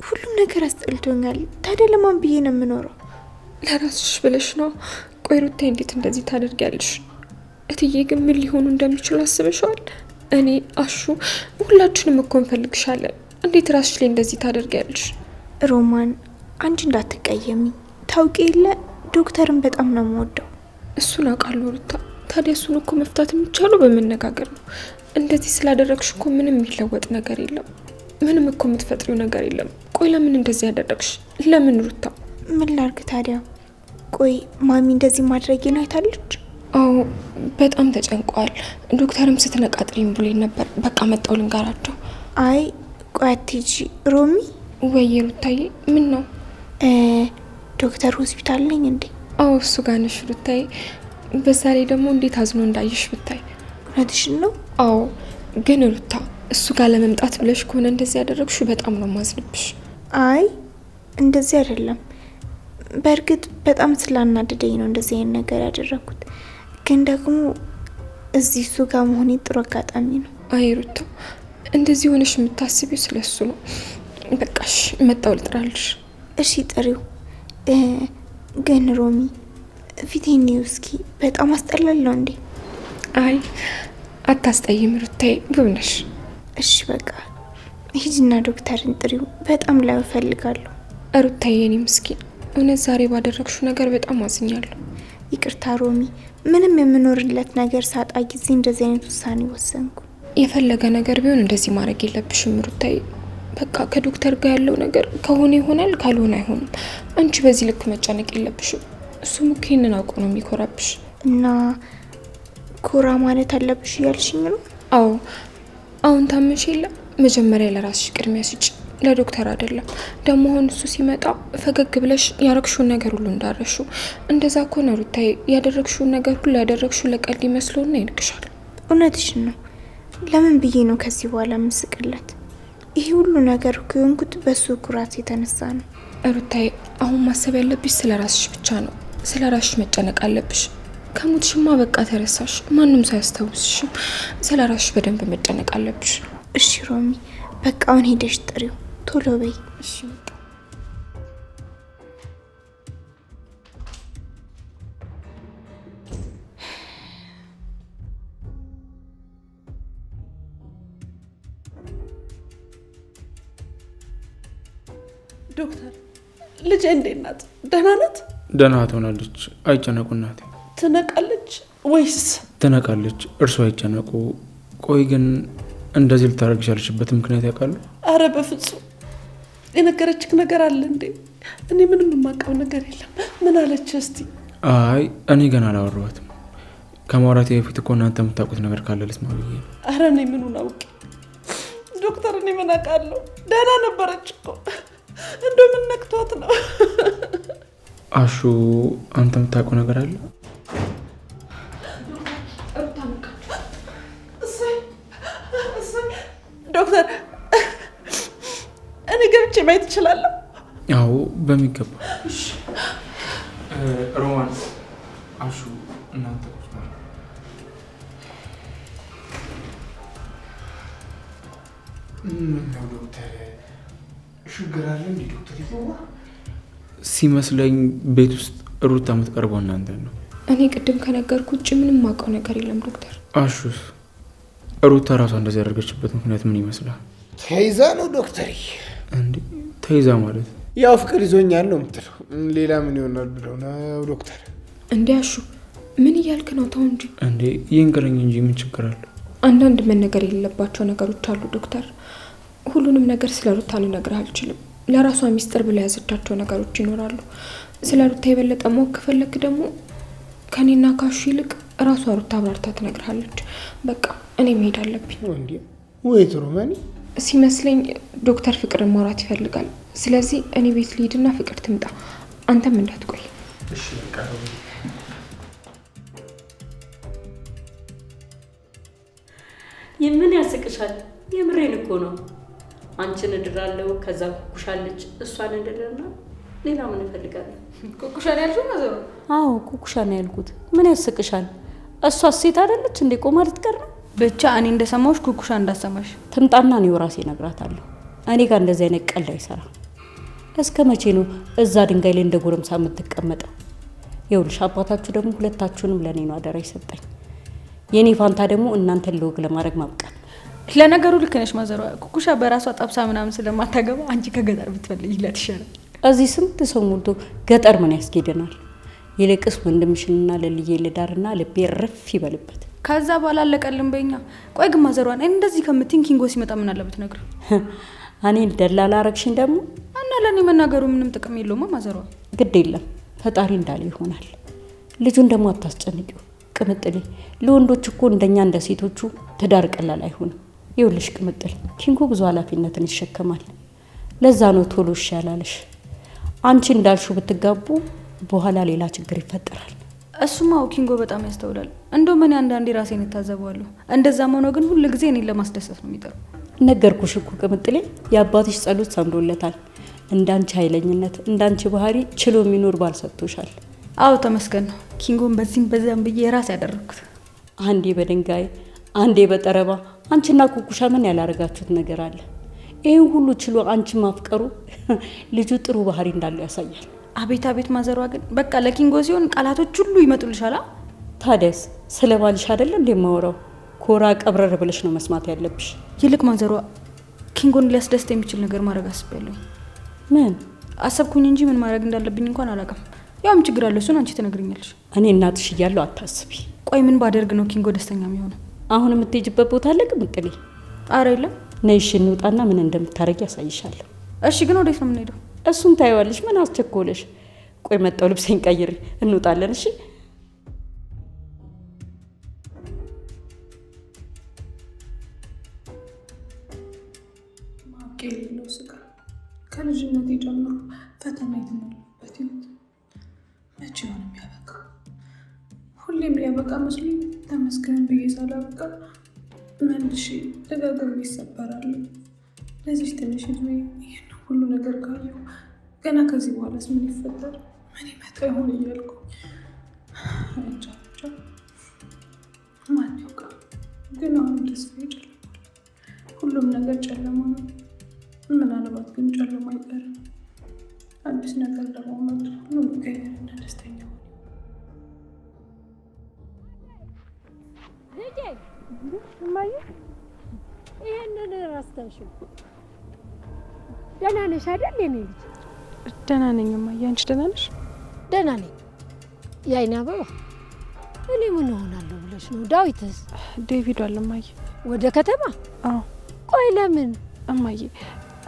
ሁሉም ነገር አስጠልቶኛል። ታዲያ ለማን ብዬ ነው የምኖረው? ለራስሽ ብለሽ ነው። ቆይ ሩታዬ እንዴት እንደዚህ ታደርጊያለሽ? እትዬ ግን ምን ሊሆኑ እንደሚችሉ አስበሽዋል? እኔ አሹ ሁላችንም እኮ እንፈልግሻለን። እንዴት ራስሽ ላይ እንደዚህ ታደርጊያለሽ? ሮማን አንቺ እንዳትቀየሚ። ታውቂ የለ ዶክተርን በጣም ነው የምወደው። እሱን አውቃለሁ ሩታ። ታዲያ እሱን እኮ መፍታት የሚቻለው በመነጋገር ነው። እንደዚህ ስላደረግሽ እኮ ምንም የሚለወጥ ነገር የለም። ምንም እኮ የምትፈጥሪው ነገር የለም። ቆይ ለምን እንደዚህ ያደረግሽ? ለምን ሩታ? ምን ላርግ ታዲያ? ቆይ ማሚ እንደዚህ ማድረጌን አይታለች? አዎ በጣም ተጨንቀዋል። ዶክተርም ስትነቃጥሪም ብሎኝ ነበር። በቃ መጣው ልንጋራቸው። አይ ቆይ አትሂጂ ሮሚ። ወይ ሩታዬ ምን ነው? ዶክተር ሆስፒታል ነኝ እንዴ? አዎ እሱ ጋር ነሽ ሩታዬ። በዛ ላይ ደግሞ እንዴት አዝኖ እንዳየሽ ብታይ። እውነትሽን ነው? አዎ ግን ሩታ እሱ ጋር ለመምጣት ብለሽ ከሆነ እንደዚህ ያደረግሽ በጣም ነው ማዝንብሽ። አይ እንደዚህ አይደለም። በእርግጥ በጣም ስላናደደኝ ነው እንደዚህ አይነት ነገር ያደረኩት። ግን ደግሞ እዚህ እሱ ጋር መሆኔ ጥሩ አጋጣሚ ነው። አይ ሩታ እንደዚህ ሆነሽ የምታስቢው ስለሱ ነው። በቃሽ መጣው ልጥራልሽ። እሺ ጥሪው። ግን ሮሚ ፊቴን እስኪ በጣም አስጠላለሁ እንዴ? አይ አታስጠይም ሩታዬ፣ ብብነሽ። እሺ በቃ ሂጂና ዶክተርን ጥሪው። በጣም ላይ እፈልጋለሁ። ሩታዬ የኔ ምስኪን፣ እውነት ዛሬ ባደረግሽው ነገር በጣም አዝኛለሁ። ይቅርታ ሮሚ፣ ምንም የምኖርለት ነገር ሳጣ ጊዜ እንደዚህ አይነት ውሳኔ ወሰንኩ። የፈለገ ነገር ቢሆን እንደዚህ ማድረግ የለብሽም ሩታዬ። በቃ ከዶክተር ጋር ያለው ነገር ከሆነ ይሆናል፣ ካልሆነ አይሆንም። አንቺ በዚህ ልክ መጨነቅ የለብሽም። እሱም እኮ ይሄንን አውቆ ነው የሚኮራብሽ። እና ኮራ ማለት አለብሽ እያልሽኝ ነው? አዎ አሁን ታመሽ የለ መጀመሪያ ለራስሽ ቅድሚያ ስጪ፣ ለዶክተር አይደለም። ደግሞ አሁን እሱ ሲመጣ ፈገግ ብለሽ ያረግሽውን ነገር ሁሉ እንዳረሹ። እንደዛ ከሆነ ሩታዬ ያደረግሽውን ነገር ሁሉ ያደረግሽው ለቀልድ ይመስለውና ይንቅሻል። እውነትሽን ነው። ለምን ብዬ ነው ከዚህ በኋላ ምስቅለት? ይሄ ሁሉ ነገር ከሆንኩት በሱ ኩራት የተነሳ ነው። ሩታዬ አሁን ማሰብ ያለብሽ ስለ ራስሽ ብቻ ነው። ስለ ራስሽ መጨነቅ አለብሽ። ከሞትሽማ በቃ ተረሳሽ፣ ማንም ሳያስታውስሽም። ስለ ራስሽ በደንብ መጨነቅ አለብሽ። እሺ ሮሚ፣ በቃ አሁን ሄደሽ ጥሪው ቶሎ በይ። እሺ ዶክተር ልጄ እንዴት ናት? ደህና ናት? ደህና ትሆናለች፣ አይጨነቁ እናቴ። ትነቃለች ወይስ? ትነቃለች፣ እርሱ አይጨነቁ። ቆይ ግን እንደዚህ ልታደርግሽ ያለችበት ምክንያት ያውቃሉ? አረ በፍጹም። የነገረችክ ነገር አለ እንዴ? እኔ ምንም የማውቀው ነገር የለም። ምን አለች እስቲ? አይ እኔ ገና አላወራኋትም። ከማውራቴ በፊት እኮ እናንተ የምታውቁት ነገር ካለ ልስማ ብዬ። አረ እኔ ምኑን አውቄ ዶክተር፣ እኔ ምን አውቃለሁ? ደህና ነበረች እኮ። እንደምን ነክቷት ነው? አሹ አንተ የምታውቀው ነገር አለ? ዶክተር እኔ ገብቼ ማየት እችላለሁ? አዎ በሚገባ። ሮማን፣ አሹ እናንተ ዶክተር ችግር አለ እንዴ? ዶክተር ሲመስለኝ ቤት ውስጥ ሩታ የምትቀርበው እናንተ ነው። እኔ ቅድም ከነገርኩ ውጭ ምንም ማውቀው ነገር የለም ዶክተር። አሹስ ሩታ ራሷ እንደዚህ ያደረገችበት ምክንያት ምን ይመስላል? ተይዛ ነው ዶክተር። እንዴ ተይዛ ማለት? ያው ፍቅር ይዞኛል ነው የምትለው። ሌላ ምን ይሆናል ብለው ነው ዶክተር። እንዴ አሹ ምን እያልክ ነው? ተው እንጂ። እንዴ ይንገረኝ እንጂ ምን ችግር አለው? አንዳንድ መነገር የሌለባቸው ነገሮች አሉ ዶክተር። ሁሉንም ነገር ስለ ሩታ ልነግርህ አልችልም። ለራሷ ሚስጥር ብላ ያዘቻቸው ነገሮች ይኖራሉ። ስለ ሩታ የበለጠ ማወቅ ከፈለክ ደግሞ ከኔና ካሹ ይልቅ ራሷ ሩታ አብራርታ ትነግርሃለች። በቃ እኔ መሄድ አለብኝ። እንዴ ወይት ሮማኒ? ሲመስለኝ ዶክተር ፍቅርን ማውራት ይፈልጋል። ስለዚህ እኔ ቤት ልሂድና ፍቅር ትምጣ፣ አንተም እንዳትቆይ። እሺ በቃ የምን ያስቅሻል? የምሬን እኮ ነው። አንቺን እድራለሁ፣ ከዛ ኩኩሻለች፣ እሷን እድርና ሌላ ምን እፈልጋለሁ? ኩኩሻን ያልሽው ማዘሩ? አዎ ኩኩሻን ያልኩት። ምን ያስቅሻል? እሷ ሴት አይደለች እንዴ? ቆማ ልትቀር ነው? ብቻ እኔ እንደሰማሁሽ ኩኩሻ እንዳሰማሽ ትምጣና እኔው ራሴ እነግራታለሁ። እኔ ጋር እንደዚህ አይነት ቀልድ አይሰራ። እስከ መቼ ነው እዛ ድንጋይ ላይ እንደ ጎረምሳ የምትቀመጠው? ይኸውልሽ አባታችሁ ደግሞ ሁለታችሁንም ለኔ ነው አደራ ይሰጠኝ። የኔ ፋንታ ደግሞ እናንተን ለወግ ለማድረግ ማብቃት። ለነገሩ ልክ ነሽ ማዘሯ። ኩኩሻ በራሷ ጠብሳ ምናምን ስለማታገባ አንቺ ከገጠር ብትፈልጊላት ይሻላል። እዚህ ስንት ሰው ሞልቶ ገጠር ምን ያስኬደናል? ይልቅስ ወንድምሽንና ለልዬ ልዳርና ልቤ ረፍ ይበልበት። ከዛ በኋላ አለቀልን በእኛ። ቆይ ግን ማዘሯን እንደዚህ ከምትኝ ኪንጎ ሲመጣ ምን አለበት ነግር? እኔን ደላላ አረግሽኝ ደግሞ እና ለኔ መናገሩ ምንም ጥቅም የለውም ማዘሯ። ግድ የለም ፈጣሪ እንዳለ ይሆናል። ልጁን ደግሞ አታስጨንቂው ቅምጥሌ። ለወንዶች እኮ እንደኛ እንደ ሴቶቹ ትዳር ቀላል አይሆንም። ይኸውልሽ ቅምጥል፣ ኪንጎ ብዙ ኃላፊነትን ይሸከማል። ለዛ ነው ቶሎ ይሻላልሽ። አንቺ እንዳልሽው ብትጋቡ በኋላ ሌላ ችግር ይፈጠራል። እሱማ ኪንጎ በጣም ያስተውላል። እንደውም እኔ አንዳንዴ ራሴን እታዘበዋለሁ። እንደዛም ሆኖ ግን ሁሉ ጊዜ እኔን ለማስደሰት ነው የሚጠራው። ነገርኩሽ እኮ ቅምጥሌ፣ የአባትሽ ጸሎት ሰምሮለታል። እንዳንቺ ኃይለኝነት፣ እንዳንቺ ባህሪ ችሎ የሚኖር ባል ሰጥቶሻል። አዎ ተመስገን ነው። ኪንጎን በዚህም በዛም ብዬ ራስ ያደረኩት። አንዴ በድንጋይ አንዴ በጠረባ አንቺና ኩኩሻ ምን ያላረጋችሁት ነገር አለ? ይሄን ሁሉ ችሎ አንቺ ማፍቀሩ ልጁ ጥሩ ባህሪ እንዳለው ያሳያል። አቤት አቤት ማዘሯ ግን በቃ ለኪንጎ ሲሆን ቃላቶች ሁሉ ይመጡልሻል። ታዲያስ ስለ ባልሽ አይደል እንደማወራው? ኮራ ቀብረር ብለሽ ነው መስማት ያለብሽ። ይልቅ ማዘሯ ኪንጎን ሊያስደስት የሚችል ነገር ማድረግ አስቤያለሁ። ምን አሰብኩኝ እንጂ ምን ማድረግ እንዳለብኝ እንኳን አላውቅም። ያውም ችግር አለ፣ እሱን አንቺ ትነግሪኛለሽ። እኔ እናትሽ እያለሁ አታስቢ። ቆይ ምን ባደርግ ነው ኪንጎ ደስተኛ የሚሆነው? አሁን የምትሄጂበት ቦታ አለ ቅምጥሌ? አረ የለም። ነይ እሺ እንውጣና ምን እንደምታረጊ ያሳይሻለሁ። እሺ ግን ወዴት ነው የምንሄደው? እሱን ታይዋለሽ። ምን አስቸኮለሽ? ቆይ መጣው ልብሴን ቀይሬ እንውጣለን። እሺ ማብቂያ የሌለው ስጋ ከልጅነቴ ጀምሮ ፈተና የተሞላበት ህይወት መቼ ሆነ የሚያበቃ? ሁሌም ሊያበቃ መስሎኝ ተመስገን ብዬ ሳላበቃ መልሼ ደጋግሜ ይሰበራለሁ። ለዚህ ትንሽ እድሜ ይህን ሁሉ ነገር ካየሁ ገና ከዚህ በኋላስ ምን ይፈጠር ምን ይመጣ ይሆን እያልኩ እንጃ ማን ያውቃል። ግን አሁን ተስፋ ይጨልማል። ሁሉም ነገር ጨለማ ነው። ምናልባት ግን ጨለማ አይቀርም። አዲስ ነገር ደግሞ መጥቶ ሁሉም ይቀየርና ደስተኛ ሆነ። ልጄ እማዬ ይሄንን ረስተሽው። ደህና ነሽ አይደል የኔ ልጅ? ደህና ነኝ እማዬ። አንቺ ደህና ነሽ? ደህና ነኝ። የዓይኔ አበባ እኔ ምን እሆናለሁ ብለሽ ነው? ዳዊትስ? ዴቪድ አለ እማዬ። ወደ ከተማ? አዎ። ቆይ ለምን? እማዬ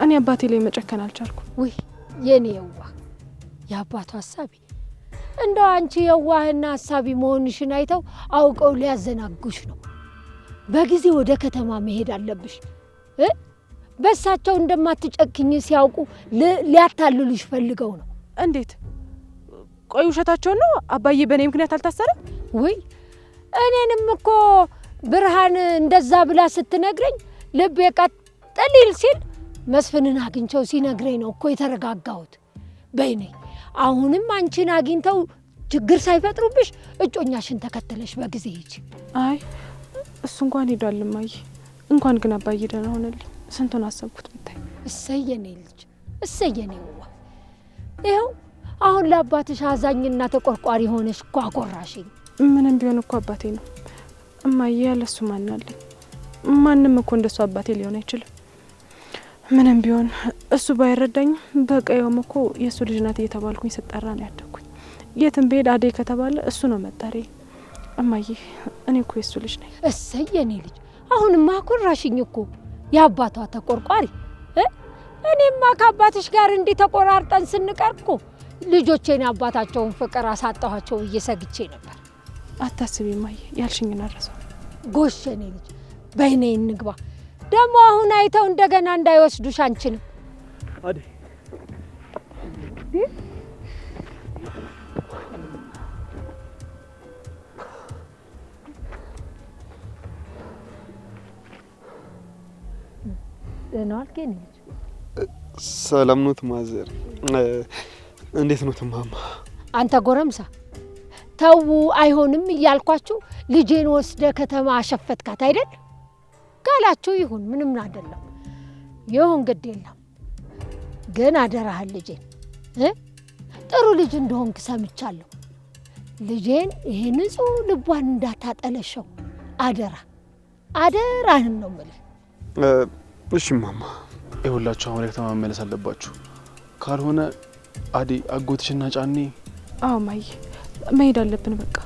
እኔ አባቴ ላይ መጨከን አልቻልኩም። ውይ የኔ የዋህ የአባቱ ሀሳቢ። እንደው አንቺ የዋህና ሀሳቢ መሆንሽን አይተው አውቀው ሊያዘናጉሽ ነው። በጊዜ ወደ ከተማ መሄድ አለብሽ። በእሳቸው እንደማትጨክኝ ሲያውቁ ሊያታልሉሽ ፈልገው ነው። እንዴት? ቆይ ውሸታቸው ነው? አባዬ በእኔ ምክንያት አልታሰረም? ውይ እኔንም እኮ ብርሃን እንደዛ ብላ ስትነግረኝ ልቤ ቀጥል ይል ሲል መስፍንን አግኝቸው ሲነግረኝ ነው እኮ የተረጋጋሁት። በይኔ አሁንም አንቺን አግኝተው ችግር ሳይፈጥሩብሽ እጮኛሽን ተከተለሽ በጊዜ ሂጂ። አይ እሱ እንኳን ሄዷል እማዬ። እንኳን ግን አባዬ ደህና ሆነልኝ። ስንቱን አሰብኩት ብታይ። እሰየኔ ልጅ እሰየኔ ዋ። ይኸው አሁን ለአባትሽ አዛኝና ተቆርቋሪ ሆነሽ እኮ አኮራሽኝ። ምንም ቢሆን እኮ አባቴ ነው እማዬ። ያለሱ ማን አለኝ? ማንም እኮ እንደሱ አባቴ ሊሆን አይችልም። ምንም ቢሆን እሱ ባይረዳኝም በቀየውም እኮ የእሱ ልጅ ናት እየተባልኩኝ ስጠራ ነው ያደግኩኝ። የትም ብሄድ አደይ ከተባለ እሱ ነው መጠሬ። እማዬ እኔ እኮ የእሱ ልጅ ነኝ። እሰየኔ ልጅ አሁንማ አኮራሽኝ እኮ የአባቷ ተቆርቋሪ። እኔማ ከአባትሽ ጋር እንዲህ ተቆራርጠን ስንቀር እኮ ልጆቼን አባታቸውን ፍቅር አሳጣኋቸው ብዬ ሰግቼ ነበር። አታስቢ እማዬ፣ ያልሽኝን አረሰው። ጎሽ የኔ ልጅ በይኔ እንግባ። ደግሞ አሁን አይተው እንደገና እንዳይወስዱሽ አንቺንም። አደይ ደህና ዋልክ የኔ ልጅ? ሰላም ኖት ማዘር? እንዴት ኖት ማማ? አንተ ጎረምሳ ተው አይሆንም እያልኳችሁ ልጄን ወስደ ከተማ አሸፈትካት አይደል? ካላችሁ ይሁን ምንም አይደለም። ይሁን ግድ የለም። ግን አደራህን ልጄን ጥሩ ልጅ እንደሆንክ ሰምቻለሁ። ልጄን ይሄ ንጹህ ልቧን እንዳታጠለሸው አደራ አደራህን ነው የምልህ። እሺ ማማ። ይኸውላችሁ አሁን ከተማ መመለስ አለባችሁ። ካልሆነ አደይ አጎትሽና ጫኔ። አዎ ማዬ መሄድ አለብን በቃ።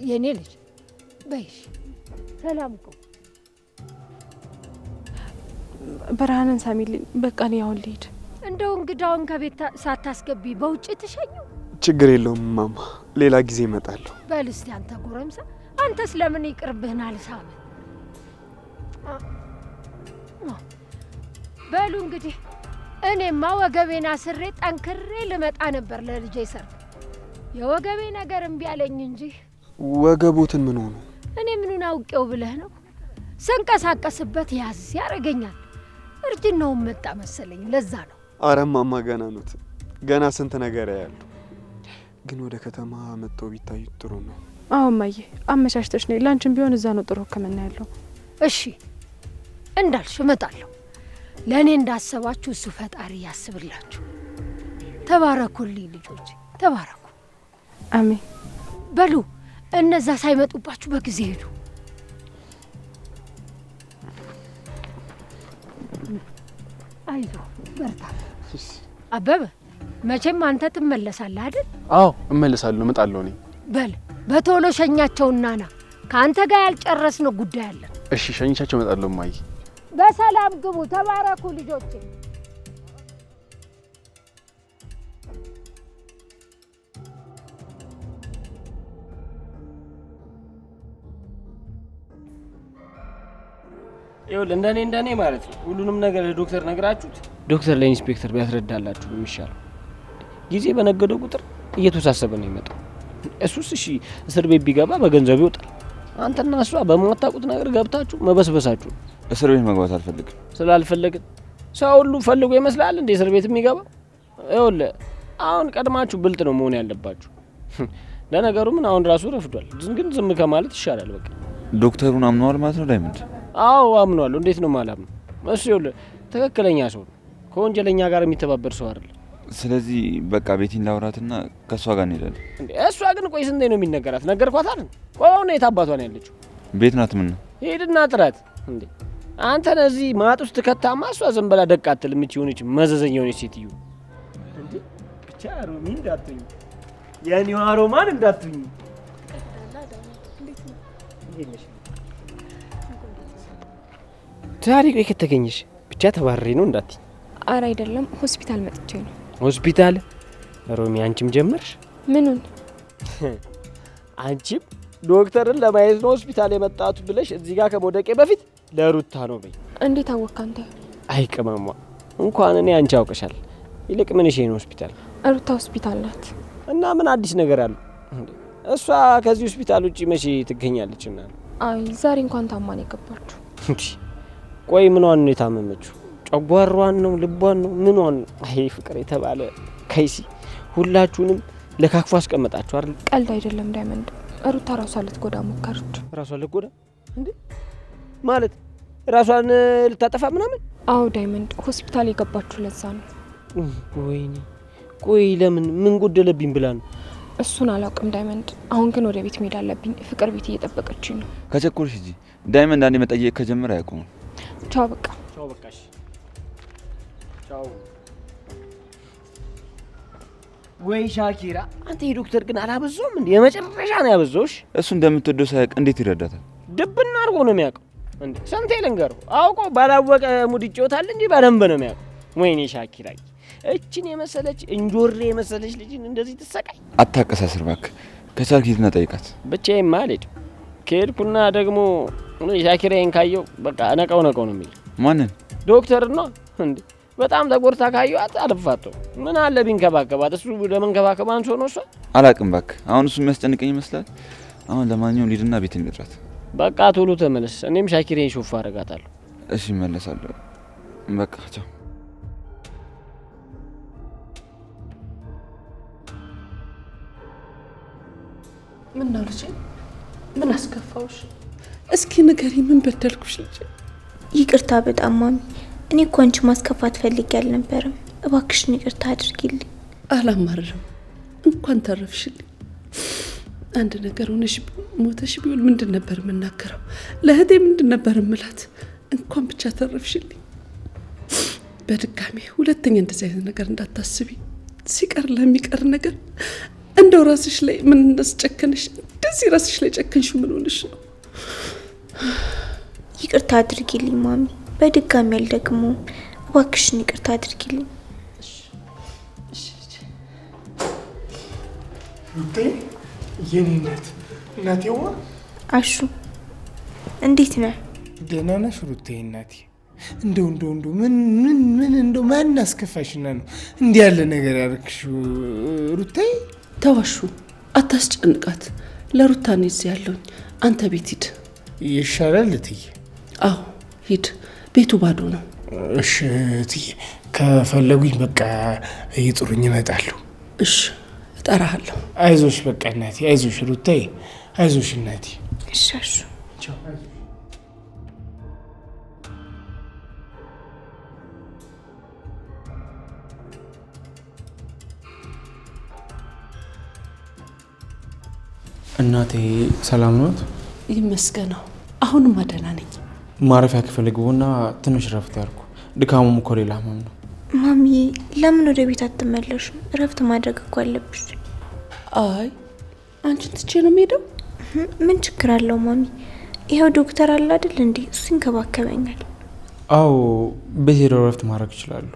የኔ ልጅ በይሽ ሰላም እኮ ብርሃንን ሳሚልኝ። በቃ እኔ አሁን ልሂድ። እንደው እንግዳውን ከቤት ሳታስገቢ በውጭ ትሸኙ? ችግር የለውም ማማ፣ ሌላ ጊዜ እመጣለሁ። በል እስቲ አንተ ጎረምሳ፣ አንተስ ለምን ይቅርብህናል? ሳም በሉ እንግዲህ እኔማ ወገቤን አስሬ ጠንክሬ ልመጣ ነበር ለልጄ ሰርግ። የወገቤ ነገር እምቢ አለኝ እንጂ። ወገቦትን ምን ሆኑ? እኔ ምኑን አውቄው ብለህ ነው? ስንቀሳቀስበት ያዝ ያረገኛል። እርጅናውን መጣ መሰለኝ፣ ለዛ ነው። አረ ማማ ገና ኖት፣ ገና ስንት ነገር ያያሉ። ግን ወደ ከተማ መጥተው ቢታዩ ጥሩ ነው። አዎ ማዬ አመቻችተሽ ነይ። ላንቺም ቢሆን እዛ ነው ጥሩ ሕክምና ያለው። እሺ እንዳልሽ እመጣለሁ። ለእኔ እንዳሰባችሁ እሱ ፈጣሪ ያስብላችሁ። ተባረኩልኝ ልጆች፣ ተባረኩ። አሜን። በሉ እነዛ ሳይመጡባችሁ በጊዜ ሄዱ። አይዞ በርታ። አበበ መቼም አንተ ትመለሳለህ አይደል? አዎ እመለሳለሁ፣ እመጣለሁ እኔ። በል በቶሎ ሸኛቸውና ና። ከአንተ ጋር ያልጨረስነው ጉዳይ አለ። እሺ ሸኝቻቸው እመጣለሁ ማይ። በሰላም ግቡ። ተባረኩ ልጆቼ። ይኸውልህ እንደኔ ማለት ነው ሁሉንም ነገር ለዶክተር ነግራችሁት ዶክተር ለኢንስፔክተር ቢያስረዳላችሁ የሚሻለው። ጊዜ በነገደው ቁጥር እየተወሳሰበ ነው የሚመጣው። እሱስ እሺ እስር ቤት ቢገባ በገንዘብ ይወጣል። አንተና እሷ በማታውቁት ነገር ገብታችሁ መበስበሳችሁ። እስር ቤት መግባት አልፈልግም። ስላልፈለግን ሰው ሁሉ ፈልጎ ይመስላል እንደ እስር ቤት የሚገባ? ይኸውልህ አሁን ቀድማችሁ ብልጥ ነው መሆን ያለባችሁ። ለነገሩ ምን አሁን ራሱ ረፍዷል፣ ግን ዝም ከማለት ይሻላል። በቃ ዶክተሩን አምነዋል ማለት ነው ዳይመንድ? አዎ አምነዋለሁ። እንዴት ነው ማላምነው? እሱ ይኸውልህ ትክክለኛ ሰው ነው፣ ከወንጀለኛ ጋር የሚተባበር ሰው አይደለም። ስለዚህ በቃ ቤቲን ላውራትና ከእሷ ጋር እንሄዳለን። እሷ ግን ቆይ ስንቴ ነው የሚነገራት? ነገርኳት አይደል? ቆይ አሁን የት አባቷ ነው ያለችው? ቤት ናት። ምን ነው ሄድና ጥራት እንዴ! አንተ ነዚህ ማጥ ውስጥ ከታማ እሷ ዝም ብላ ደቅ አትልም። እቺ ሆነች መዘዘኛ ሆነች ሴትዮ እንዴ! ብቻ ሮሚ እንዳትኝ፣ የኔዋ ሮማን እንዳትኝ። ዛሬ ቆይ ከተገኘሽ ብቻ ተባረሪ ነው እንዳትኝ። አረ አይደለም፣ ሆስፒታል መጥቼ ነው። ሆስፒታል? ሮሚ አንቺም ጀመርሽ? ምኑን? አንቺም ዶክተርን ለማየት ነው ሆስፒታል የመጣቱ ብለሽ እዚህ ጋር ከመውደቄ በፊት ለሩታ ነው በይ። እንዴት አወቅህ አንተ? አይ ቅመሟ፣ እንኳን እኔ አንቺ አውቀሻል። ይልቅ ምን እሺ ነው ሆስፒታል? ሩታ ሆስፒታል ናት። እና ምን አዲስ ነገር አለ? እሷ ከዚህ ሆስፒታል ውጪ መቼ ትገኛለች? እና አይ ዛሬ እንኳን ታማን የገባችሁ። ቆይ ምኗን ነው የታመመችው? ጨጓሯን ነው? ልቧን ነው? ምኗን ነው? አይ ፍቅር የተባለ ከይሲ ሁላችሁንም ለካክፎ አስቀመጣችሁ አይደል? ቀልድ አይደለም ዳይመንድ። ሩታ ራሷ ልትጎዳ ሞከረች። ራሷ ልትጎዳ እንዴ? ማለት ራሷን ልታጠፋ ምናምን? አዎ ዳይመንድ፣ ሆስፒታል የገባችሁ ለዛ ነው። ወይኔ ቆይ ለምን? ምን ጎደለብኝ ብላ ነው? እሱን አላውቅም ዳይመንድ። አሁን ግን ወደ ቤት መሄድ አለብኝ። ፍቅር ቤት እየጠበቀችኝ ነው። ከቸኮልሽ እንጂ ዳይመንድ አንዴ መጠየቅ ከጀመረ አያውቁም። ቻው በቃ። ቻው በቃሽ። ቻው። ወይ ሻኪራ፣ አንተ የዶክተር ግን አላበዛውም እንዴ? የመጨረሻ ነው ያበዛውሽ። እሱ እንደምትወደው ሳያውቅ እንዴት ይረዳታል? ድብና አድርጎ ነው የሚያውቀው እንዴ? ስንቴ ልንገረው፣ አውቆ ባላወቀ ሙድ ይጫወታል እንጂ በደንብ ነው የሚያውቀው። ወይኔ ሻኪራ፣ እችን የመሰለች እንጆሬ የመሰለች ልጅን እንደዚህ ትሰቃይ። አታቀሳስር እባክህ። ከቻልክ ሂድና ጠይቃት። ብቻዬን ማልሄድ ከሄድኩና ደግሞ ሻኪራዬን ካየው በቃ ነቀው ነው የሚል። ማንን? ዶክተር ነው እንዴ? በጣም ተጎድታ ካየኋት አልፋተው። ምን አለ ቢንከባከባት? እሱ ለመንከባከብ አንሶ ነው እሷ። አላቅም እባክህ። አሁን እሱ የሚያስጨንቀኝ ይመስላል። አሁን ለማንኛውም ሊድና ቤት እንጥራት። በቃ ቶሎ ተመለስ። እኔም ሻኪራዬን ሾፍ አደርጋታለሁ። እሺ እመለሳለሁ። በቃ ቻው። ምን ነው ልጄ? ምን አስከፋውሽ? እስኪ ንገሪ፣ ምን በደልኩሽ ልጄ? ይቅርታ በጣም ማሚ። እኔ እኮ አንቺ ማስከፋት ፈልጌ አልነበረም። እባክሽን ይቅርታ አድርጊልኝ። አላማርም። እንኳን ተረፍሽልኝ። አንድ ነገር ሆነሽ ሞተሽ ቢሆን ምንድን ነበር የምናገረው? ለእህቴ ምንድን ነበር የምላት? እንኳን ብቻ ተረፍሽልኝ። በድጋሚ ሁለተኛ እንደዚህ አይነት ነገር እንዳታስቢ። ሲቀር ለሚቀር ነገር እንደው ራስሽ ላይ ምን እንዳስጨከነሽ፣ እንደዚህ ራስሽ ላይ ጨከንሽ ምን ሆነሽ ነው? ይቅርታ አድርጊልኝ ማሚ። በድጋሚ አልደግመውም። እባክሽን ይቅርታ አድርጊልኝ። ሩቴ፣ የኔ እናት፣ እናቴዋ። አሹ እንዴት ነህ? ደህና ነሽ ሩቴ? እናቴ እንደው ምን እንደው ማን አስከፋሽና ነው እንዲህ ያለ ነገር ያደረግሽው ሩቴ? ተዋሹ፣ አታስጨንቃት። ለሩታ ነው እዚህ ያለሁኝ። አንተ ቤት ሂድ ይሻላል እትዬ። አዎ ሂድ፣ ቤቱ ባዶ ነው። እሺ እትዬ፣ ከፈለጉኝ በቃ ይጥሩኝ፣ እመጣለሁ። እሺ እጠራሃለሁ። አይዞሽ በቃ እናቴ፣ አይዞሽ ሩታዬ፣ አይዞሽ እናቴ። እሺ አሹ። እናቴ ሰላም ናት? ይመስገነው፣ አሁንም ደህና ነኝ። ማረፊያ ክፍል ግቡና ትንሽ ረፍት ያርኩ። ድካሙም እኮ ሌላ ህመም ነው። ማሚዬ፣ ለምን ወደ ቤት አትመለሹም? እረፍት ማድረግ እኮ አለብሽ። አይ አንቺን ትቼ ነው የምሄደው። ምን ችግር አለው ማሚ? ይኸው ዶክተር አለ አይደል እንዴ? እሱ ይንከባከበኛል። አዎ ቤት ሄደው ረፍት ማድረግ ይችላሉ።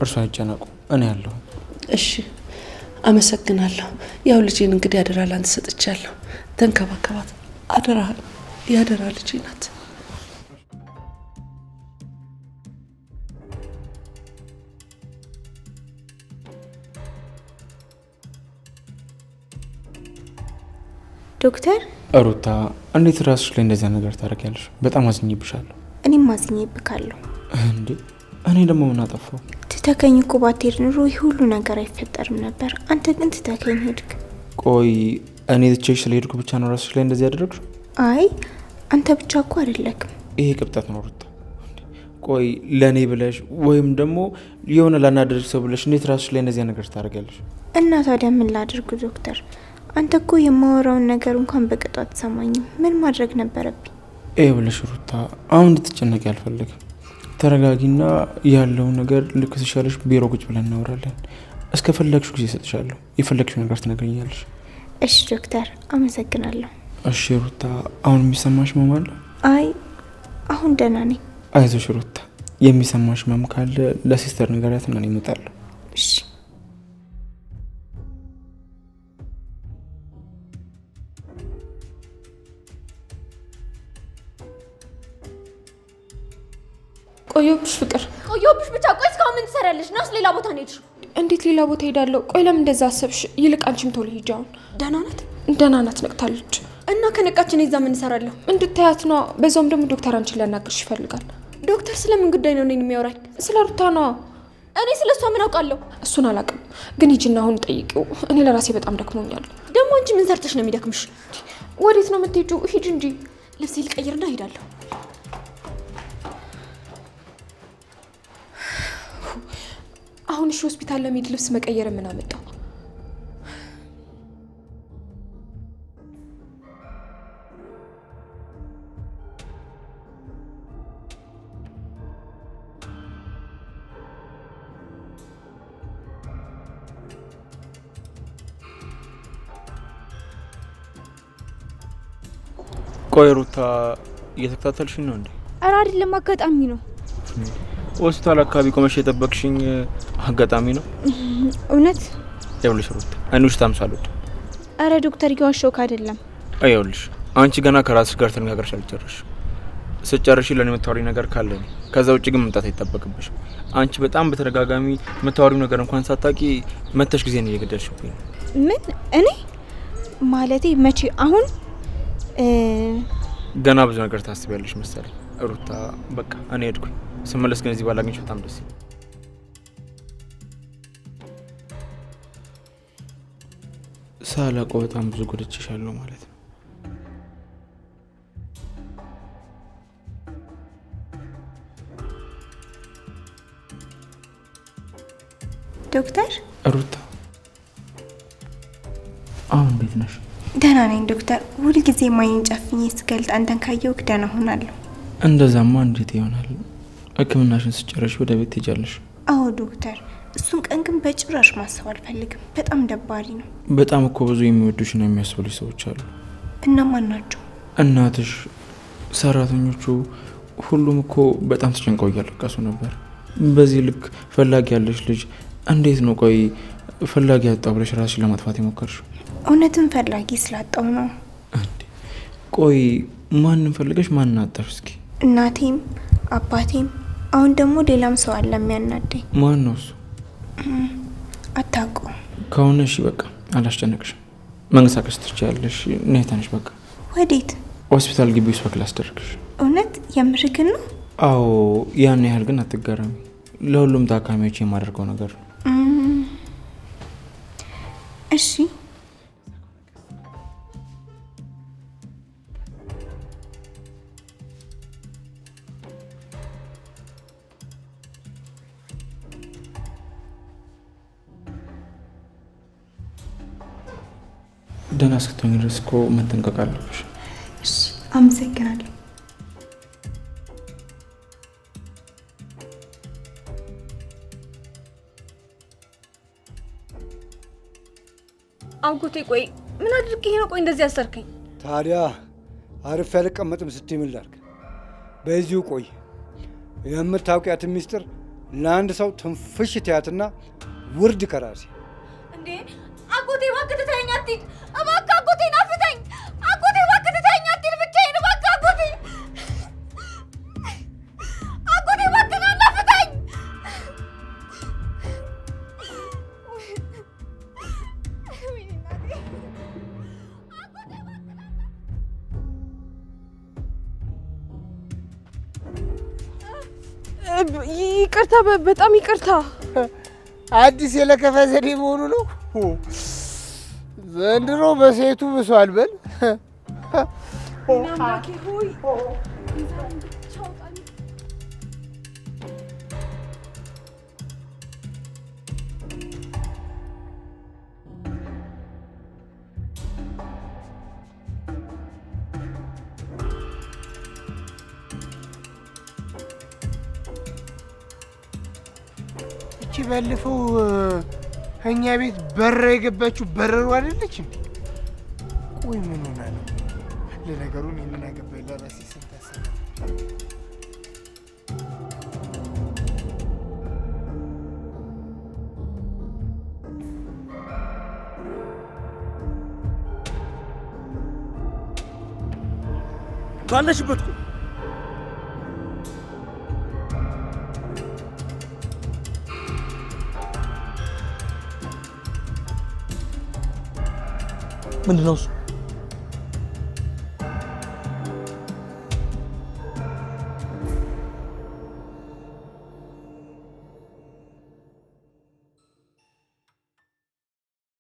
እርሱ አይጨነቁ፣ እኔ ያለሁ። እሺ አመሰግናለሁ። ያው ልጄን እንግዲህ አደራ ላንተ ሰጥቻለሁ። ተንከባከባት፣ አደራ። ያደራ ልጄ ናት። ዶክተር ሩታ፣ እንዴት ራስሽ ላይ እንደዚያ ነገር ታደርጊያለሽ? በጣም አዝኜብሻለሁ። እኔም አዝኜብካለሁ። እንዴ እኔ ደግሞ ምን አጠፋው? ትተከኝ እኮ ባትሄድ ኑሮ ይህ ሁሉ ነገር አይፈጠርም ነበር። አንተ ግን ትተከኝ ሄድክ። ቆይ እኔ ትቼሽ ስለሄድኩ ብቻ ነው ራስሽ ላይ እንደዚህ ያደረግሽ? አይ አንተ ብቻ እኮ አይደለክም። ይሄ ቅብጠት ነው ሩታ። ቆይ ለእኔ ብለሽ ወይም ደግሞ የሆነ ላናደርግ ሰው ብለሽ እንዴት ራስሽ ላይ እንደዚህ ነገር ታደርጊያለሽ? እና ታዲያ ምን ላድርግ ዶክተር? አንተ እኮ የማወራውን ነገር እንኳን በቅጡ አትሰማኝም። ምን ማድረግ ነበረብኝ? ይሄ ብለሽ ሩታ፣ አሁን እንድትጨነቂ አልፈልግም። ተረጋጊና ያለውን ነገር ልክ ሲሻለሽ ቢሮ ቁጭ ብለን እናወራለን። እስከፈለግሽው ጊዜ እሰጥሻለሁ። የፈለግሽው ነገር ትነግረኛለሽ። እሺ ዶክተር፣ አመሰግናለሁ። እሺ ሩታ፣ አሁን የሚሰማሽ ህመም አለ? አይ አሁን ደህና ነኝ። አይዞሽ ሩታ፣ የሚሰማሽ ህመም ካለ ለሲስተር ንገሪያትና እኔ እመጣለሁ። እሺ። ቆየሁብሽ ፍቅር፣ ቆየሁብሽ ብቻ። ቆይ እስካሁን ምን ትሰሪያለሽ? ነውስ ሌላ ቦታ ነው የሄድሽው? እንዴት ሌላ ቦታ ሄዳለሁ? ቆይ ለምን እንደዛ አሰብሽ? ይልቅ አንቺም ቶሎ ሂጂ። አሁን ደህና ናት? ደህና ናት፣ ነቅታለች። እና ከነቃችን እዛ ምን እሰራለሁ? እንድታያት ነው። በዛውም ደግሞ ዶክተር አንቺን ሊያናግርሽ ይፈልጋል። ዶክተር ስለምን ጉዳይ ነው እኔን የሚያወራኝ? ስለ ሩታ ነው። እኔ ስለ እሷ ምን አውቃለሁ? እሱን አላውቅም፣ ግን ሂጂና አሁን ጠይቂው። እኔ ለራሴ በጣም ደክሞኛል። ደግሞ አንቺ ምን ሰርተሽ ነው የሚደክምሽ? ወዴት ነው የምትሄጂው? ሂጂ እንጂ። ልብሴ ልቀይርና ሄዳለሁ። አሁን እሺ፣ ሆስፒታል ለመሄድ ልብስ መቀየር ምን አመጣው? ቆይ ሩታ፣ እየተከታተልሽኝ ነው እንዴ? ኧረ አይደለም፣ አጋጣሚ ነው። ሆስፒታል አካባቢ ቆመሽ የጠበቅሽኝ አጋጣሚ ነው? እውነት? ይኸውልሽ ሩታ፣ አይኑሽ ታምሳሉት። ኧረ ዶክተር እየዋሸሁክ አይደለም። ይኸውልሽ አንቺ ገና ከራስሽ ጋር ተነጋግረሽ አልጨረስሽ። ስትጨርሺ ለኔ የምታወሪው ነገር ካለ ነው። ከዛ ውጭ ግን መምጣት አይጠበቅብሽም። አንቺ በጣም በተደጋጋሚ የምታወሪው ነገር እንኳን ሳታቂ መተሽ ጊዜን እየገደልሽብኝ ነው። ምን? እኔ ማለቴ መቼ? አሁን ገና ብዙ ነገር ታስቢያለሽ መሰለኝ ሩታ። በቃ እኔ ሄድኩኝ። ስመለስ ግን እዚህ ባላገኝሽ በጣም ደስ ይላል። ሳላውቀው በጣም ብዙ ጎድቼሻለሁ ማለት ነው። ዶክተር ሩታ፣ አሁን እንዴት ነሽ? ደህና ነኝ ዶክተር። ሁልጊዜ ማይን ጨፍኜ ስገልጥ አንተን ካየሁክ ደህና ሆናለሁ። እንደዛማ እንዴት ይሆናል? ሕክምናሽን ስጨርሽ ወደ ቤት ትሄጃለሽ። አዎ ዶክተር፣ እሱን ቀን ግን በጭራሽ ማሰብ አልፈልግም። በጣም ደባሪ ነው። በጣም እኮ ብዙ የሚወዱሽና የሚያስብሉሽ ሰዎች አሉ። እነማን ናቸው? እናትሽ፣ ሰራተኞቹ፣ ሁሉም እኮ በጣም ተጨንቀው እያለቀሱ ነበር። በዚህ ልክ ፈላጊ ያለሽ ልጅ እንዴት ነው ቆይ ፈላጊ ያጣው ብለሽ ራስሽ ለማጥፋት የሞከርሽው? እውነትም ፈላጊ ስላጣው ነው። ቆይ ማንን ፈልገሽ ማንን አጣሽ? እስኪ እናቴም አባቴም፣ አሁን ደግሞ ሌላም ሰው አለ የሚያናደኝ። ማን ነው እሱ? አታውቀውም ከሆነ እሺ በቃ አላስጨነቅሽም። መንቀሳቀስ ትችያለሽ። ነይ ተነሽ በቃ። ወዴት? ሆስፒታል ግቢ ውስጥ ወክ ላስደርግሽ። እውነት የምርግን ነው? አዎ፣ ያን ያህል ግን አትገረሚ። ለሁሉም ታካሚዎች የማደርገው ነገር ነው። እሺ ደህና እስክትሆኚ ድረስ እኮ መጠንቀቅ አለብሽ። እሺ፣ አመሰግናለሁ። አጎቴ ቆይ ምን አድርጌ ነው ቆይ እንደዚህ ያሰርከኝ? ታዲያ አርፌ አልቀመጥም ስትይ ምን ላድርግ? በዚሁ ቆይ። የምታውቂያትን ሚስጥር ለአንድ ሰው ትንፍሽ ትያትና ውርድ ከራሴ። እንዴ አጎቴ እባክህ ትተኸኝ አትሂድ። እባክህ አጎቴ ናፍተኝ። አጎቴ እባክህ ትተኸኝ አትሂድ። ብቻዬን እባክህ አጎቴ። አጎቴ እባክህ ና ናፍተኝ። ይቅርታ፣ በጣም ይቅርታ። አዲስ የለከፈ ዘዴ መሆኑ ነው። ዘንድሮ በሴቱ ብሷል። በል አምላኬ ሆይ እቺ ባለፈው እኛ ቤት በራ የገባችው በረሩ አይደለች እንዴ? ቆይ ምን ሆና ነው? ለነገሩ እኔ ምን አገባኝ? ለራሴ ስንት አሰብ ባለሽበት ምንድን ነው እሱ?